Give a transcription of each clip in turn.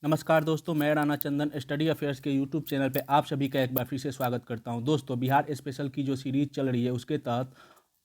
नमस्कार दोस्तों, मैं राणा चंदन स्टडी अफेयर्स के यूट्यूब चैनल पे आप सभी का एक बार फिर से स्वागत करता हूं। दोस्तों, बिहार स्पेशल की जो सीरीज चल रही है उसके तहत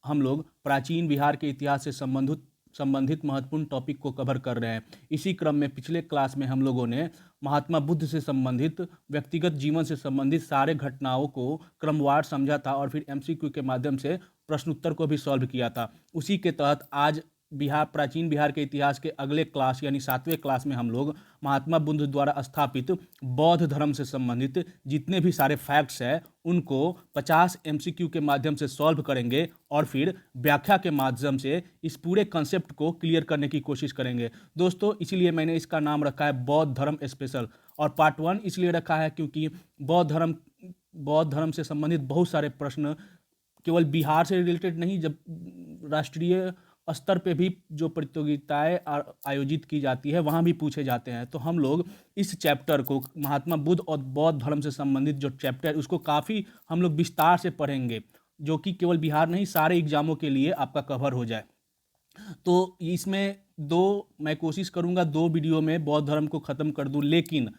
हम लोग प्राचीन बिहार के इतिहास से संबंधित महत्वपूर्ण टॉपिक को कवर कर रहे हैं। इसी क्रम में पिछले क्लास में हम लोगों ने महात्मा बुद्ध से संबंधित, व्यक्तिगत जीवन से संबंधित सारे घटनाओं को क्रमवार समझा था और फिर एमसीक्यू के माध्यम से प्रश्नोत्तर को भी सॉल्व किया था। उसी के तहत आज प्राचीन बिहार के इतिहास के अगले क्लास यानी 7वें क्लास में हम लोग महात्मा बुद्ध द्वारा स्थापित बौद्ध धर्म से संबंधित जितने भी सारे फैक्ट्स हैं उनको 50 एमसीक्यू के माध्यम से सॉल्व करेंगे और फिर व्याख्या के माध्यम से इस पूरे कंसेप्ट को क्लियर करने की कोशिश करेंगे। दोस्तों, इसीलिए मैंने इसका नाम रखा है बौद्ध धर्म स्पेशल। और पार्ट 1 इसलिए रखा है क्योंकि बौद्ध धर्म से संबंधित बहुत सारे प्रश्न केवल बिहार से रिलेटेड नहीं, जब राष्ट्रीय स्तर पे भी जो प्रतियोगिताएं आयोजित की जाती है वहाँ भी पूछे जाते हैं। तो हम लोग इस चैप्टर को, महात्मा बुद्ध और बौद्ध धर्म से संबंधित जो चैप्टर है उसको काफ़ी हम लोग विस्तार से पढ़ेंगे, जो कि केवल बिहार नहीं सारे एग्जामों के लिए आपका कवर हो जाए। तो इसमें मैं कोशिश करूँगा 2 वीडियो में बौद्ध धर्म को ख़त्म कर दूँ, लेकिन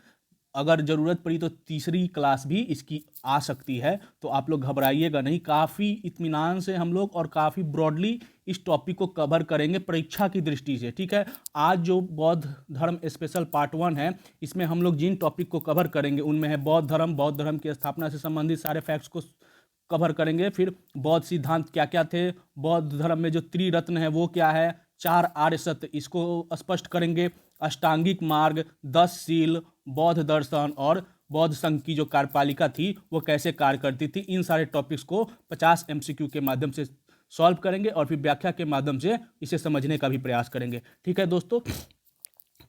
अगर ज़रूरत पड़ी तो तीसरी क्लास भी इसकी आ सकती है। तो आप लोग घबराइएगा नहीं, काफ़ी इत्मीनान से हम लोग और काफ़ी ब्रॉडली इस टॉपिक को कवर करेंगे परीक्षा की दृष्टि से। ठीक है, आज जो बौद्ध धर्म स्पेशल पार्ट 1 है, इसमें हम लोग जिन टॉपिक को कवर करेंगे उनमें है बौद्ध धर्म की स्थापना से संबंधित सारे फैक्ट्स को कवर करेंगे। फिर बौद्ध सिद्धांत क्या क्या थे, बौद्ध धर्म में जो त्रिरत्न है वो क्या है, 4 आर्य सत्य इसको स्पष्ट करेंगे, अष्टांगिक मार्ग, 10 शील, बौद्ध दर्शन और बौद्ध संघ की जो कार्यपालिका थी वो कैसे कार्य करती थी। इन सारे टॉपिक्स को 50 एमसीक्यू के माध्यम से सॉल्व करेंगे और फिर व्याख्या के माध्यम से इसे समझने का भी प्रयास करेंगे। ठीक है दोस्तों,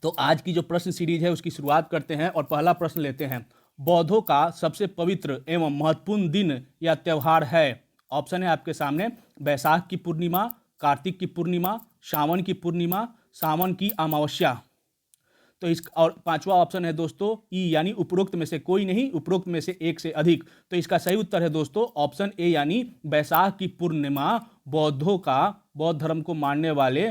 तो आज की जो प्रश्न सीरीज है उसकी शुरुआत करते हैं और पहला प्रश्न लेते हैं। बौद्धों का सबसे पवित्र एवं महत्वपूर्ण दिन या त्यौहार है। ऑप्शन है आपके सामने, बैसाख की पूर्णिमा, कार्तिक की पूर्णिमा, सावन की पूर्णिमा, सावन की अमावस्या। तो इस और पांचवा ऑप्शन है दोस्तों ई, यानी उपरोक्त में से कोई नहीं, उपरोक्त में से एक से अधिक। तो इसका सही उत्तर है दोस्तों ऑप्शन ए, यानी बैसाख की पूर्णिमा बौद्ध धर्म को मानने वाले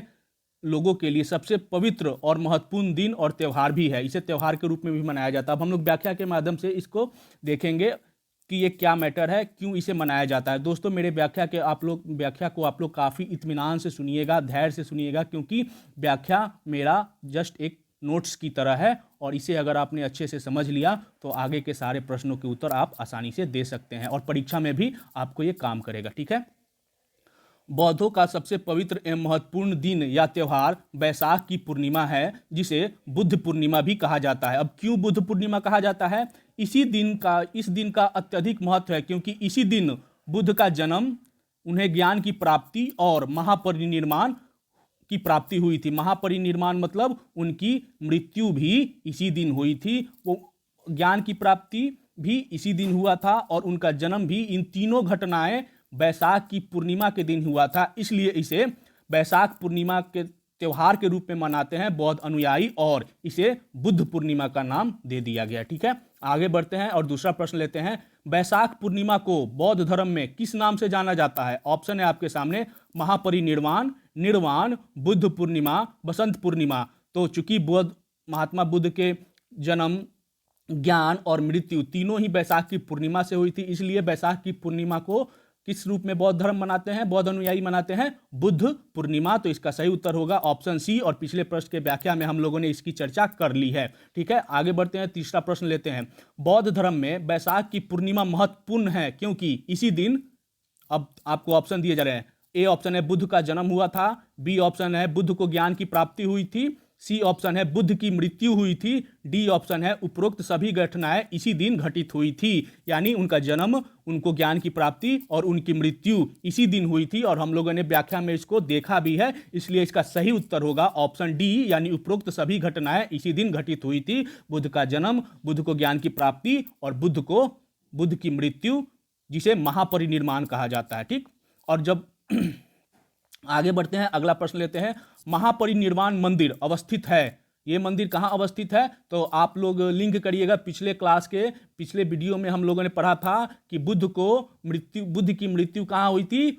लोगों के लिए सबसे पवित्र और महत्वपूर्ण दिन और त्यौहार भी है। इसे त्यौहार के रूप में भी मनाया जाता है। अब हम लोग व्याख्या के माध्यम से इसको देखेंगे कि ये क्या मैटर है, क्यों इसे मनाया जाता है। दोस्तों, मेरे व्याख्या को आप लोग काफ़ी इत्मीनान से सुनिएगा, धैर्य से सुनिएगा, क्योंकि व्याख्या मेरा जस्ट एक नोट्स की तरह है और इसे अगर आपने अच्छे से समझ लिया तो आगे के सारे प्रश्नों के उत्तर आप आसानी से दे सकते हैं और परीक्षा में भी आपको ये काम करेगा। ठीक है, बौद्धों का सबसे पवित्र एवं महत्वपूर्ण दिन या त्यौहार बैसाख की पूर्णिमा है, जिसे बुद्ध पूर्णिमा भी कहा जाता है। अब क्यों बुद्ध पूर्णिमा कहा जाता है? इस दिन का अत्यधिक महत्व है, क्योंकि इसी दिन बुद्ध का जन्म, उन्हें ज्ञान की प्राप्ति और महापरिनिर्वाण की प्राप्ति हुई थी। महापरिनिर्वाण मतलब उनकी मृत्यु भी इसी दिन हुई थी। वो ज्ञान की प्राप्ति भी इसी दिन हुआ था और उनका जन्म भी, इन तीनों घटनाएं बैसाख की पूर्णिमा के दिन हुआ था। इसलिए इसे बैसाख पूर्णिमा के त्यौहार के रूप में मनाते हैं बौद्ध अनुयायी और इसे बुद्ध पूर्णिमा का नाम दे दिया गया। ठीक है, आगे बढ़ते हैं और दूसरा प्रश्न लेते हैं। बैसाख पूर्णिमा को बौद्ध धर्म में किस नाम से जाना जाता है? ऑप्शन है आपके सामने, महापरिनिर्वाण, निर्वाण, बुद्ध पूर्णिमा, बसंत पूर्णिमा। तो चूंकि महात्मा बुद्ध के जन्म, ज्ञान और मृत्यु तीनों ही बैसाख की पूर्णिमा से हुई थी, इसलिए बैसाख की पूर्णिमा को किस रूप में बौद्ध धर्म मनाते हैं, बौद्ध अनुयायी मनाते हैं? बुद्ध पूर्णिमा। तो इसका सही उत्तर होगा ऑप्शन सी और पिछले प्रश्न के व्याख्या में हम लोगों ने इसकी चर्चा कर ली है। ठीक है, आगे बढ़ते हैं, तीसरा प्रश्न लेते हैं। बौद्ध धर्म में बैसाख की पूर्णिमा महत्वपूर्ण है क्योंकि इसी दिन, अब आपको ऑप्शन दिए जा रहे हैं। ए ऑप्शन है बुद्ध का जन्म हुआ था, बी ऑप्शन है बुद्ध को ज्ञान की प्राप्ति हुई थी, सी ऑप्शन है बुद्ध की मृत्यु हुई थी, डी ऑप्शन है उपरोक्त सभी घटनाएं इसी दिन घटित हुई थी। यानी उनका जन्म, उनको ज्ञान की प्राप्ति और उनकी मृत्यु इसी दिन हुई थी और हम लोगों ने व्याख्या में इसको देखा भी है। इसलिए इसका सही उत्तर होगा ऑप्शन डी, यानी उपरोक्त सभी घटनाएं इसी दिन घटित हुई थी। बुद्ध का जन्म, बुद्ध को ज्ञान की प्राप्ति और बुद्ध की मृत्यु, जिसे महापरिनिर्वाण कहा जाता है। ठीक, और जब आगे बढ़ते हैं, अगला प्रश्न लेते हैं। महापरिनिर्वाण मंदिर अवस्थित है, ये मंदिर कहाँ अवस्थित है? तो आप लोग लिंक करिएगा, पिछले क्लास के पिछले वीडियो में हम लोगों ने पढ़ा था कि बुद्ध की मृत्यु कहाँ हुई थी?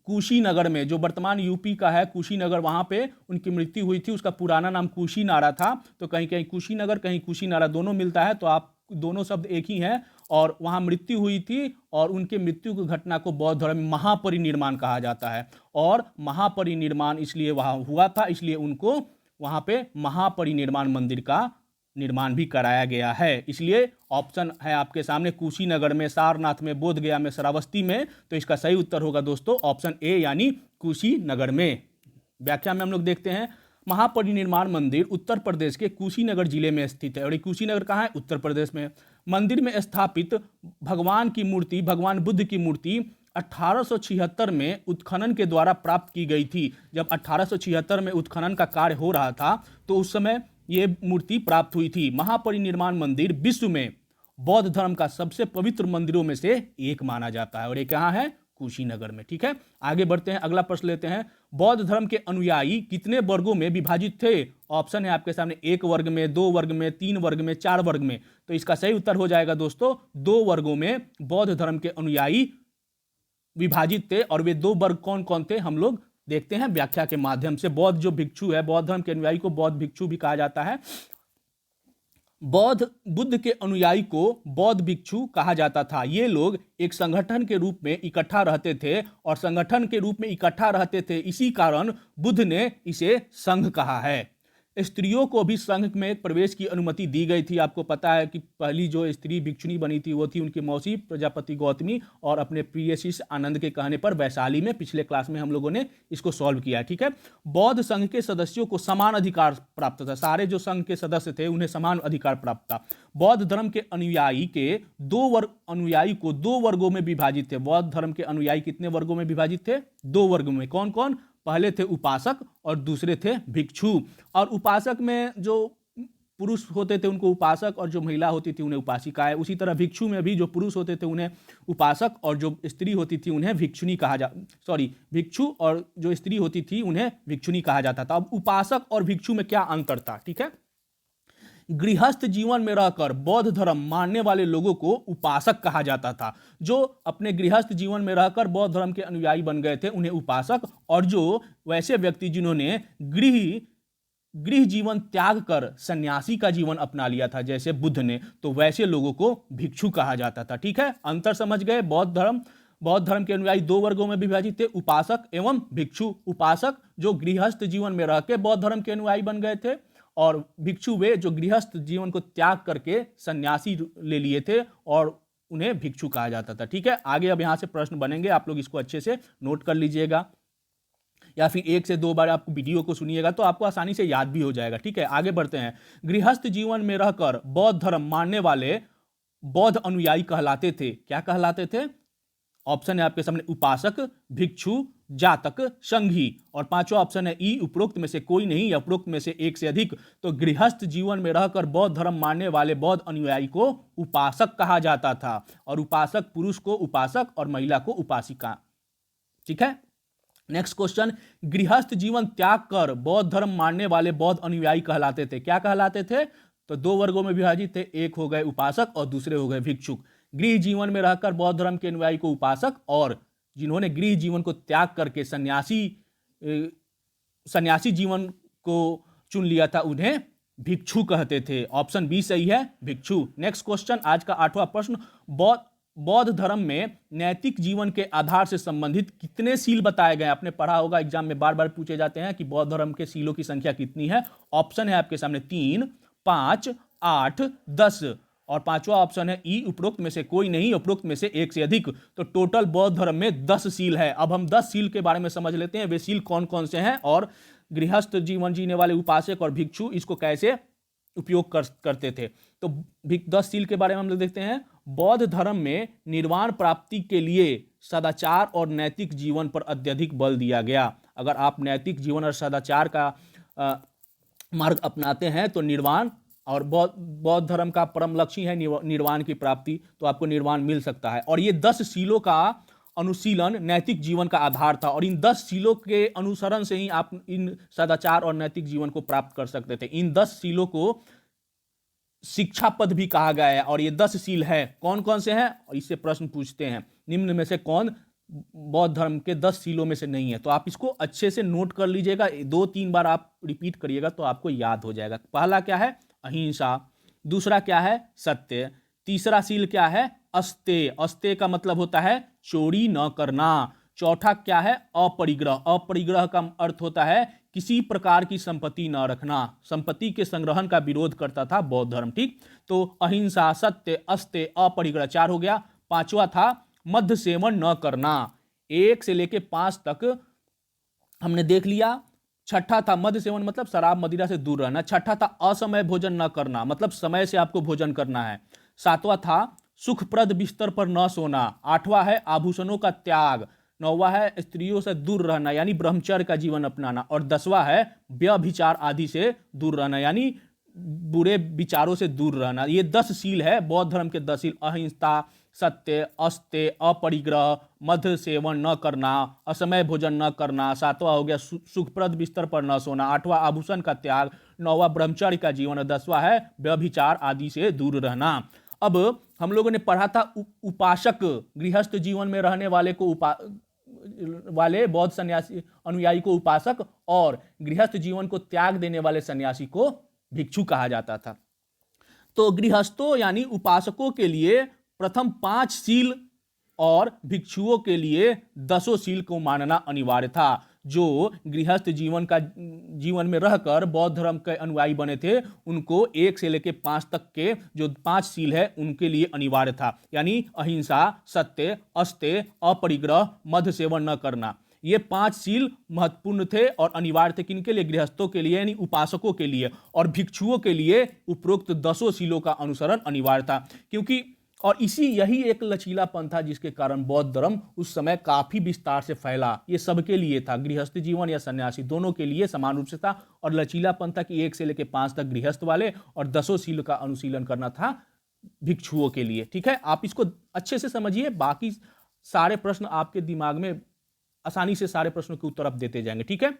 कुशीनगर में, जो वर्तमान यूपी का है कुशीनगर, वहां पे उनकी मृत्यु हुई थी। उसका पुराना नाम कुशीनारा था, तो कहीं कहीं कुशीनगर कहीं कुशीनारा दोनों मिलता है, तो आप दोनों शब्द एक ही हैं। और वहां मृत्यु हुई थी और उनके मृत्यु की घटना को बौद्ध धर्म में महापरिनिर्वाण कहा जाता है। और महापरिनिर्वाण इसलिए वहां हुआ था, इसलिए उनको वहां पे महापरिनिर्वाण मंदिर का निर्माण भी कराया गया है। इसलिए ऑप्शन है आपके सामने कुशीनगर में, सारनाथ में, बोधगया में, श्रावस्ती में। तो इसका सही उत्तर होगा दोस्तों ऑप्शन ए यानी कुशीनगर में। व्याख्या में हम लोग देखते हैं, महापरिनिर्वाण मंदिर उत्तर प्रदेश के कुशीनगर जिले में स्थित है। और ये कुशीनगर कहाँ है? उत्तर प्रदेश में। मंदिर में स्थापित भगवान की मूर्ति, भगवान बुद्ध की मूर्ति 1876 में उत्खनन के द्वारा प्राप्त की गई थी। जब 1876 में उत्खनन का कार्य हो रहा था तो उस समय ये मूर्ति प्राप्त हुई थी। महापरिनिर्वाण मंदिर विश्व में बौद्ध धर्म का सबसे पवित्र मंदिरों में से एक माना जाता है और ये कहाँ है? कुशीनगर में। ठीक है, आगे बढ़ते हैं, अगला प्रश्न लेते हैं। बौद्ध धर्म के अनुयायी कितने वर्गों में विभाजित थे? ऑप्शन है आपके सामने, 1 वर्ग में, 2 वर्ग में, 3 वर्ग में, 4 वर्ग में। तो इसका सही उत्तर हो जाएगा दोस्तों 2 वर्गों में बौद्ध धर्म के अनुयायी विभाजित थे। और वे 2 वर्ग कौन कौन थे हम लोग देखते हैं व्याख्या के माध्यम से। बौद्ध जो भिक्षु है, बौद्ध धर्म के अनुयायी को बौद्ध भिक्षु भी कहा जाता है। बौद्ध बुद्ध के अनुयायी को बौद्ध भिक्षु कहा जाता था। ये लोग एक संगठन के रूप में इकट्ठा रहते थे और संगठन के रूप में इकट्ठा रहते थे, इसी कारण बुद्ध ने इसे संघ कहा है। स्त्रियों को भी संघ में प्रवेश की अनुमति दी गई थी। आपको पता है कि पहली जो स्त्री भिक्षुणी बनी थी वो थी उनकी मौसी प्रजापति गौतमी, और अपने प्रिय शिष्य आनंद के कहने पर वैशाली में। पिछले क्लास में हम लोगों ने इसको सॉल्व किया। ठीक है, बौद्ध संघ के सदस्यों को समान अधिकार प्राप्त था। सारे जो संघ के सदस्य थे उन्हें समान अधिकार प्राप्त था। बौद्ध धर्म के अनुयायी को 2 वर्गों में विभाजित थे। बौद्ध धर्म के अनुयायी कितने वर्गों में विभाजित थे? 2 वर्गों में। कौन कौन? पहले थे उपासक और दूसरे थे भिक्षु। और उपासक में जो पुरुष होते थे उनको उपासक, और जो महिला होती थी उन्हें उपासिकाएं। उसी तरह भिक्षु में भी जो पुरुष होते थे उन्हें उपासक, और जो स्त्री होती थी उन्हें भिक्षुणी भिक्षु और जो स्त्री होती थी उन्हें भिक्षुणी कहा जाता था। अब उपासक और भिक्षु में क्या अंतर था? ठीक है, गृहस्थ जीवन में रहकर बौद्ध धर्म मानने वाले लोगों को उपासक कहा जाता था। जो अपने गृहस्थ जीवन में रहकर बौद्ध धर्म के अनुयायी बन गए थे उन्हें उपासक, और जो वैसे व्यक्ति जिन्होंने गृह जीवन त्याग कर सन्यासी का जीवन अपना लिया था जैसे बुद्ध ने, तो वैसे लोगों को भिक्षु कहा जाता था। ठीक है, अंतर समझ गए? बौद्ध धर्म के अनुयायी 2 वर्गों में विभाजित थे, उपासक एवं भिक्षु। उपासक जो गृहस्थ जीवन में रह के बौद्ध धर्म के अनुयायी बन गए थे, और भिक्षु वे जो गृहस्थ जीवन को त्याग करके सन्यासी ले लिए थे और उन्हें भिक्षु कहा जाता था। ठीक है, आगे अब यहां से प्रश्न बनेंगे, आप लोग इसको अच्छे से नोट कर लीजिएगा, या फिर 1 से 2 बार आप वीडियो को सुनिएगा तो आपको आसानी से याद भी हो जाएगा। ठीक है, आगे बढ़ते हैं। गृहस्थ जीवन में रहकर बौद्ध धर्म मानने वाले बौद्ध अनुयायी कहलाते थे। क्या कहलाते थे? ऑप्शन है आपके सामने, उपासक, भिक्षु, जातक, संघी। और 5वां ऑप्शन है ई, उपरोक्त में से कोई नहीं या उपरोक्त में से एक से अधिक। तो गृहस्थ जीवन में रहकर बौद्ध धर्म मानने वाले बौद्ध अनुयायी को उपासक कहा जाता था, और उपासक पुरुष को उपासक और महिला को उपासिका। ठीक है, नेक्स्ट क्वेश्चन, गृहस्थ जीवन त्याग कर बौद्ध धर्म मानने वाले बौद्ध अनुयायी कहलाते थे। क्या कहलाते थे? तो 2 वर्गों में विभाजित थे, एक हो गए उपासक और दूसरे हो गए भिक्षुक। गृह जीवन में रहकर बौद्ध धर्म के अनुयायी को उपासक, और जिन्होंने गृह जीवन को त्याग करके सन्यासी जीवन को चुन लिया था उन्हें भिक्षु कहते थे। ऑप्शन बी सही है, भिक्षु। नेक्स्ट क्वेश्चन, आज का 8वां प्रश्न, बौद्ध धर्म में नैतिक जीवन के आधार से संबंधित कितने सील बताए गए? आपने पढ़ा होगा, एग्जाम में बार बार पूछे जाते हैं कि बौद्ध धर्म के सीलों की संख्या कितनी है। ऑप्शन है आपके सामने 3, 5, 8, 10। और 5वां ऑप्शन है ई, उपरोक्त में से कोई नहीं, उपरोक्त में से एक से अधिक। तो टोटल बौद्ध धर्म में 10 सील है। अब हम 10 सील के बारे में समझ लेते हैं, वे सील कौन कौन से हैं, और गृहस्थ जीवन जीने वाले उपासक और भिक्षु इसको कैसे उपयोग करते थे। तो 10 सील के बारे में हम लोग देखते हैं। बौद्ध धर्म में निर्वाण प्राप्ति के लिए सदाचार और नैतिक जीवन पर अत्यधिक बल दिया गया। अगर आप नैतिक जीवन और सदाचार का मार्ग अपनाते हैं तो निर्वाण, और बौद्ध धर्म का परम लक्ष्य है निर्वाण की प्राप्ति, तो आपको निर्वाण मिल सकता है। और ये 10 सीलों का अनुशीलन नैतिक जीवन का आधार था, और इन 10 सीलों के अनुसरण से ही आप इन सदाचार और नैतिक जीवन को प्राप्त कर सकते थे। इन 10 सीलों को शिक्षा पद भी कहा गया है, और ये 10 सील है। कौन कौन से हैं और इससे प्रश्न पूछते हैं, निम्न में से कौन बौद्ध धर्म के 10 सीलों में से नहीं है। तो आप इसको अच्छे से नोट कर लीजिएगा, 2-3 बार आप रिपीट करिएगा तो आपको याद हो जाएगा। पहला क्या है? अहिंसा। दूसरा क्या है? सत्य। तीसरा सील क्या है? अस्तेय। अस्तेय का मतलब होता है चोरी न करना। चौथा क्या है? अपरिग्रह। अपरिग्रह का अर्थ होता है किसी प्रकार की संपत्ति न रखना। संपत्ति के संग्रहण का विरोध करता था बौद्ध धर्म। ठीक, तो अहिंसा, सत्य, अस्तेय, अपरिग्रह 4 हो गया। पांचवा था मद्य सेवन न करना। 1 से लेके 5 तक हमने देख लिया। छठा था मद्य सेवन मतलब शराब मदिरा से दूर रहना। छठा था असमय भोजन न करना मतलब समय से आपको भोजन करना है। सातवां था सुखप्रद बिस्तर पर न सोना। आठवां है आभूषणों का त्याग। नौवां है स्त्रियों से दूर रहना यानी ब्रह्मचर्य का जीवन अपनाना। और 10वां है व्यभिचार आदि से दूर रहना यानी बुरे विचारों से दूर रहना। ये 10 सील है बौद्ध धर्म के 10 सील। अहिंसा, सत्य, अस्तेय, अपरिग्रह, मद्य सेवन न करना, असमय भोजन न करना। 7वां हो गया सुखप्रद बिस्तर पर न सोना। 8वां आभूषण का त्याग। 9वां ब्रह्मचर्य का जीवन। 10वां है व्यभिचार आदि से दूर रहना। अब हम लोगों ने पढ़ा था उपासक, गृहस्थ जीवन में रहने वाले को वाले बौद्ध सन्यासी अनुयायी को उपासक और गृहस्थ जीवन को त्याग देने वाले सन्यासी को भिक्षु कहा जाता था। तो गृहस्थों यानी उपासकों के लिए प्रथम 5 सील और भिक्षुओं के लिए 10 सील को मानना अनिवार्य था। जो गृहस्थ जीवन में रहकर बौद्ध धर्म के अनुयायी बने थे उनको 1 से लेकर 5 तक के जो 5 सील है उनके लिए अनिवार्य था। यानी अहिंसा, सत्य, अस्तेय, अपरिग्रह, मद्य सेवन न करना। ये 5 सील महत्वपूर्ण थे और अनिवार्य थे। किनके लिए? गृहस्थों के लिए यानी उपासकों के लिए। और भिक्षुओं के लिए उपरोक्त 10 सीलों का अनुसरण अनिवार्य था। क्योंकि और यही एक लचीलापन था जिसके कारण बौद्ध धर्म उस समय काफी विस्तार से फैला। ये सबके लिए था, गृहस्थ जीवन या सन्यासी दोनों के लिए समान रूप से था। और लचीलापन था कि 1 से लेकर 5 तक गृहस्थ वाले और 10 सील का अनुशीलन करना था भिक्षुओं के लिए। ठीक है, आप इसको अच्छे से समझिए। बाकी सारे प्रश्न आपके दिमाग में आसानी से सारे प्रश्नों के उत्तर आप देते जाएंगे। ठीक है,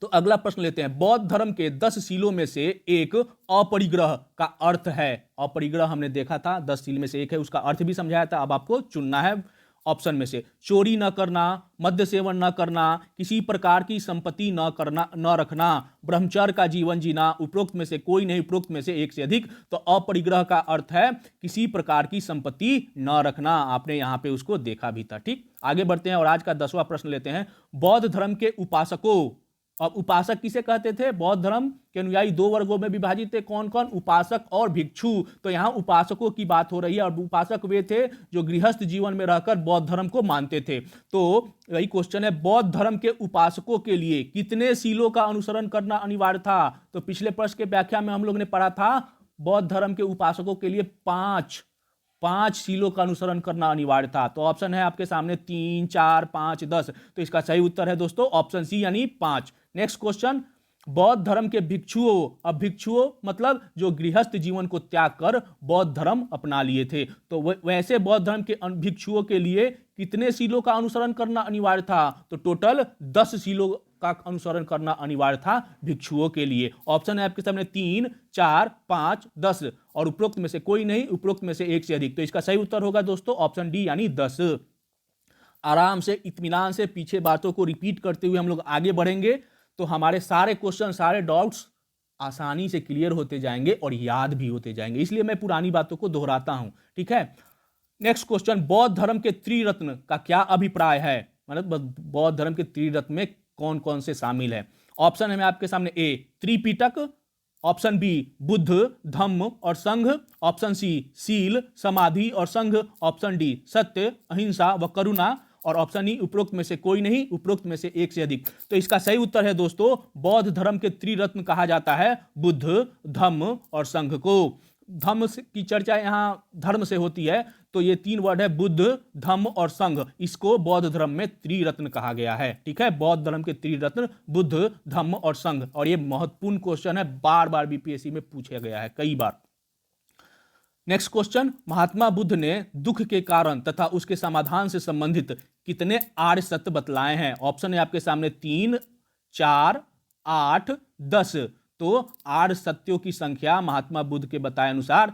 तो अगला प्रश्न लेते हैं। बौद्ध धर्म के 10 सीलों में से एक अपरिग्रह का अर्थ है। अपरिग्रह हमने देखा था 10 सील में से एक है, उसका अर्थ भी समझाया था। अब आपको चुनना है ऑप्शन में से। चोरी न करना, मद्य सेवन न करना, किसी प्रकार की संपत्ति न रखना, ब्रह्मचर्य का जीवन जीना। उपरोक्त में से कोई नहीं, उपरोक्त में से एक से अधिक। तो अपरिग्रह का अर्थ है किसी प्रकार की संपत्ति न रखना। आपने यहां पे उसको देखा भी था। ठीक, आगे बढ़ते हैं और आज का 10वां प्रश्न लेते हैं। बौद्ध धर्म के उपासकों, अब उपासक किसे कहते थे? बौद्ध धर्म के अनुयायी 2 वर्गों में विभाजित थे। कौन कौन? उपासक और भिक्षु। तो यहां उपासकों की बात हो रही है और उपासक वे थे जो गृहस्थ जीवन में रहकर बौद्ध धर्म को मानते थे। तो यही क्वेश्चन है, बौद्ध धर्म के उपासकों के लिए कितने सीलों का अनुसरण करना अनिवार्य था? तो पिछले प्रश्न के व्याख्या में हम लोग ने पढ़ा था बौद्ध धर्म के उपासकों के लिए 5 सीलों का अनुसरण करना अनिवार्य था। तो ऑप्शन है आपके सामने 3, 4, 5, 10। तो इसका सही उत्तर है दोस्तों ऑप्शन सी यानी 5। नेक्स्ट क्वेश्चन, बौद्ध धर्म के भिक्षुओं। अब भिक्षुओं मतलब जो गृहस्थ जीवन को त्याग कर बौद्ध धर्म अपना लिए थे। तो वैसे बौद्ध धर्म के भिक्षुओं के लिए कितने सीलों का अनुसरण करना अनिवार्य था? तो टोटल 10 सीलों का अनुसरण करना अनिवार्य था भिक्षुओं के लिए। ऑप्शन है आपके सामने 3, 4, 5, 10 और उपरोक्त में से कोई नहीं, उपरोक्त में से एक से अधिक। तो इसका सही उत्तर होगा दोस्तों ऑप्शन डी यानी 10। आराम से इत्मीनान से पीछे बातों को रिपीट करते हुए हम लोग आगे बढ़ेंगे तो हमारे सारे क्वेश्चन, सारे डाउट्स आसानी से क्लियर होते जाएंगे और याद भी होते जाएंगे। इसलिए मैं पुरानी बातों को दोहराता हूं। ठीक है, नेक्स्ट क्वेश्चन, बौद्ध धर्म के त्रिरत्न का क्या अभिप्राय है? मतलब बौद्ध धर्म के त्रिरत्न में कौन कौन से शामिल है? ऑप्शन है आपके सामने ए त्रिपिटक, ऑप्शन बी बुद्ध, धम्म और संघ, ऑप्शन सी सील, समाधि और संघ, ऑप्शन डी सत्य, अहिंसा व करुणा और ऑप्शन ई उपरोक्त में से कोई नहीं, उपरोक्त में से एक से अधिक। तो इसका सही उत्तर है दोस्तों बौद्ध धर्म के त्रिरत्न कहा जाता है बुद्ध, धम्म और संघ को। धम्म की चर्चा यहां धर्म से होती है तो ये 3 वर्ड है बुद्ध, धम्म और संघ। इसको बौद्ध धर्म में त्रिरत्न कहा गया है। ठीक है, बौद्ध धर्म के त्रिरत्न बुद्ध, धम्म और संघ। और ये महत्वपूर्ण क्वेश्चन है, बार बार बीपीएससी में पूछा गया है कई बार। नेक्स्ट क्वेश्चन, महात्मा बुद्ध ने दुख के कारण तथा उसके समाधान से संबंधित कितने आर्य सत्य बतलाए हैं? ऑप्शन है आपके सामने 3, 4, 8, 10। तो आर्य सत्यों की संख्या महात्मा बुद्ध के बताए अनुसार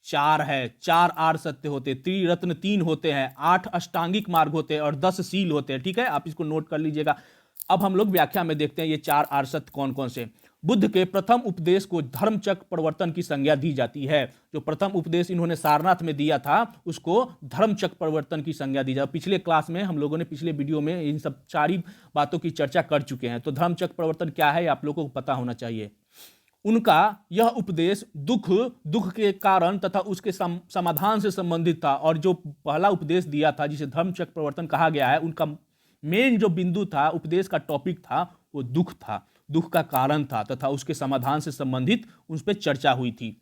4 है। 4 आर्य सत्य होते, त्रिरत्न 3 होते हैं, 8 अष्टांगिक मार्ग होते हैं और 10 सील होते हैं। ठीक है, आप इसको नोट कर लीजिएगा। अब हम लोग व्याख्या में देखते हैं ये 4 आर्य सत्य कौन कौन से। बुद्ध के प्रथम उपदेश को धर्मचक्र प्रवर्तन की संज्ञा दी जाती है। जो प्रथम उपदेश इन्होंने सारनाथ में दिया था उसको धर्मचक्र प्रवर्तन की संज्ञा दी जाती। पिछले क्लास में हम लोगों ने, पिछले वीडियो में इन सब सारी बातों की चर्चा कर चुके हैं। तो धर्मचक्र प्रवर्तन क्या है आप लोगों को पता होना चाहिए। उनका यह उपदेश दुख के कारण तथा उसके समाधान से संबंधित था। और जो पहला उपदेश दिया था जिसे धर्मचक्र प्रवर्तन कहा गया है, उनका मेन जो बिंदु था, उपदेश का टॉपिक था, वो दुख था, दुख का कारण था तथा उसके समाधान से संबंधित उस पर चर्चा हुई थी,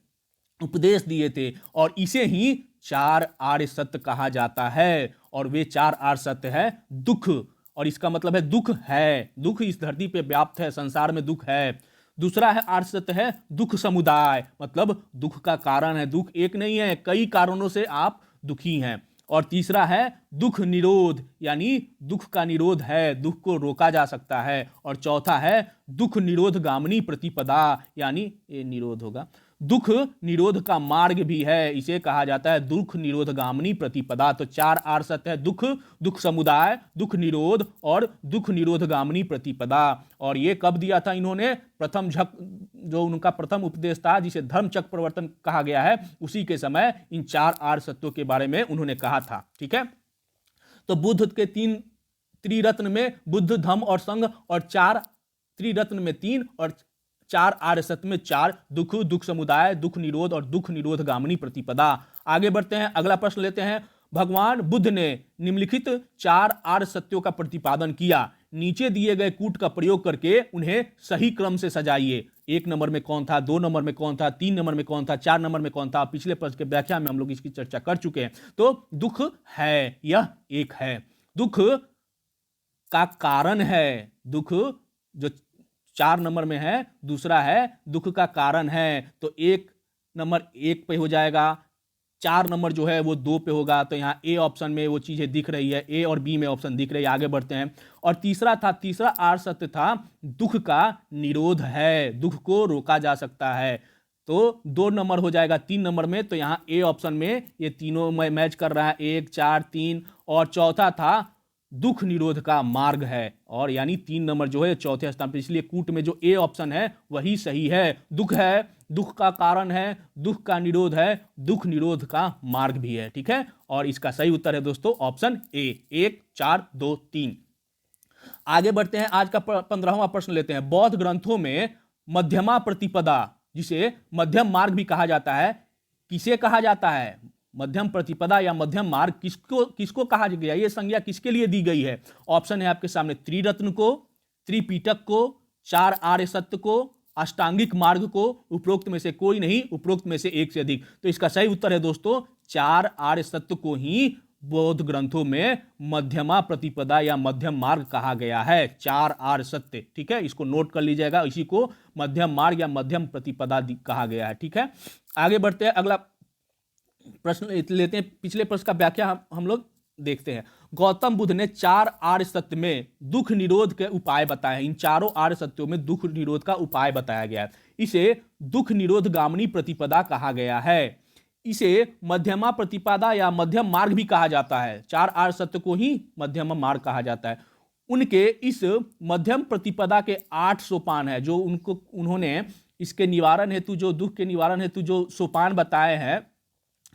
उपदेश दिए थे। और इसे ही 4 आर्य सत्य कहा जाता है। और वे 4 आर्य सत्य है दुख, और इसका मतलब है दुख है, दुख इस धरती पे व्याप्त है, संसार में दुख है। दूसरा है आर्य सत्य है दुख समुदाय, मतलब दुख का कारण है, दुख एक नहीं है, कई कारणों से आप दुखी हैं। और तीसरा है दुख निरोध, यानी दुख का निरोध है, दुख को रोका जा सकता है। और चौथा है दुख निरोध गामिनी प्रतिपदा, यानी ये निरोध होगा, दुख निरोध का मार्ग भी है, इसे कहा जाता है दुख निरोध गामिनी प्रतिपदा। तो 4 आर्य सत्य है दुख, दुख समुदाय, दुख निरोध और दुख निरोध गामिनी प्रतिपदा। और ये कब दिया था इन्होंने? प्रथम जो उनका प्रथम उपदेश था जिसे धर्मचक्र प्रवर्तन कहा गया है, उसी के समय इन 4 आर्य सत्यों के बारे में उन्होंने कहा था। ठीक है, तो बुद्ध के 3 त्रिरत्न में बुद्ध, धम्म और संघ, और 4 त्रिरत्न में 3 और 4 आर्य सत्य में 4, दुख, दुख समुदाय, दुख निरोध और दुख निरोध गामिनी प्रतिपदा। आगे बढ़ते हैं, अगला प्रश्न लेते हैं। भगवान बुद्ध ने निम्नलिखित 4 आर्य सत्यों का प्रतिपादन किया, नीचे दिए गए कूट का प्रयोग करके उन्हें सही क्रम से सजाइए। 1 नंबर में कौन था, 2 नंबर में कौन था, 3 नंबर में कौन था, 4 नंबर में कौन था। पिछले प्रश्न के व्याख्या में हम लोग इसकी चर्चा कर चुके हैं। तो दुख है, यह एक है, दुख का कारण है, दुख जो 4 नंबर में है, दूसरा है दुख का कारण है। तो 1 नंबर 1 पे हो जाएगा, 4 नंबर जो है वो 2 पे होगा। तो यहाँ ए ऑप्शन में वो चीजें दिख रही है, ए और बी में ऑप्शन दिख रही है। आगे बढ़ते हैं। और तीसरा आर्य सत्य था दुख का निरोध है, दुख को रोका जा सकता है। तो 2 नंबर हो जाएगा 3 नंबर में। तो यहाँ ए ऑप्शन में ये तीनों मैच कर रहा है, 1, 4, 3। और चौथा था दुख निरोध का मार्ग है, और यानी 3 नंबर जो है चौथे स्थान पर, इसलिए कूट में जो ए ऑप्शन है वही सही है। दुख है, दुख का कारण है, दुख का निरोध है, दुख निरोध का मार्ग भी है। ठीक है, और इसका सही उत्तर है दोस्तों ऑप्शन ए, 1, 4, 2, 3। आगे बढ़ते हैं, आज का 15वां प्रश्न लेते हैं। बौद्ध ग्रंथों में मध्यमा प्रतिपदा, जिसे मध्यम मार्ग भी कहा जाता है, किसे कहा जाता है? मध्यम प्रतिपदा या मध्यम मार्ग किसको कहा गया? यह संज्ञा किसके लिए दी गई है? ऑप्शन है आपके सामने, त्रिरत्न को, त्रिपीटक को, 4 आर्य सत्य को, अष्टांगिक मार्ग को, उपरोक्त में से कोई नहीं, उपरोक्त में से एक से अधिक। तो इसका सही उत्तर है दोस्तों 4 आर्य सत्य को ही बौद्ध ग्रंथों में मध्यमा प्रतिपदा या मध्यम मार्ग कहा गया है, 4 आर्य सत्य। ठीक है, इसको नोट कर लीजिएगा, इसी को मध्यम मार्ग या मध्यम प्रतिपदा कहा गया है। ठीक है, आगे बढ़ते हैं, अगला प्रश्न लेते हैं। पिछले प्रश्न का व्याख्या हम लोग देखते हैं। गौतम बुद्ध ने 4 आर्य सत्य में दुख निरोध के उपाय बताए हैं। इन चारों आर्य सत्यों में दुख निरोध का उपाय बताया गया है। इसे दुख निरोध गामिनी प्रतिपदा कहा गया है। इसे मध्यमा प्रतिपदा या मध्यम मार्ग भी कहा जाता है। 4 आर्य सत्य को ही मध्यम मार्ग कहा जाता है। उनके इस मध्यम प्रतिपदा के 8 सोपान है, जो उन्होंने इसके निवारण हेतु, जो दुख के निवारण हेतु जो सोपान बताए हैं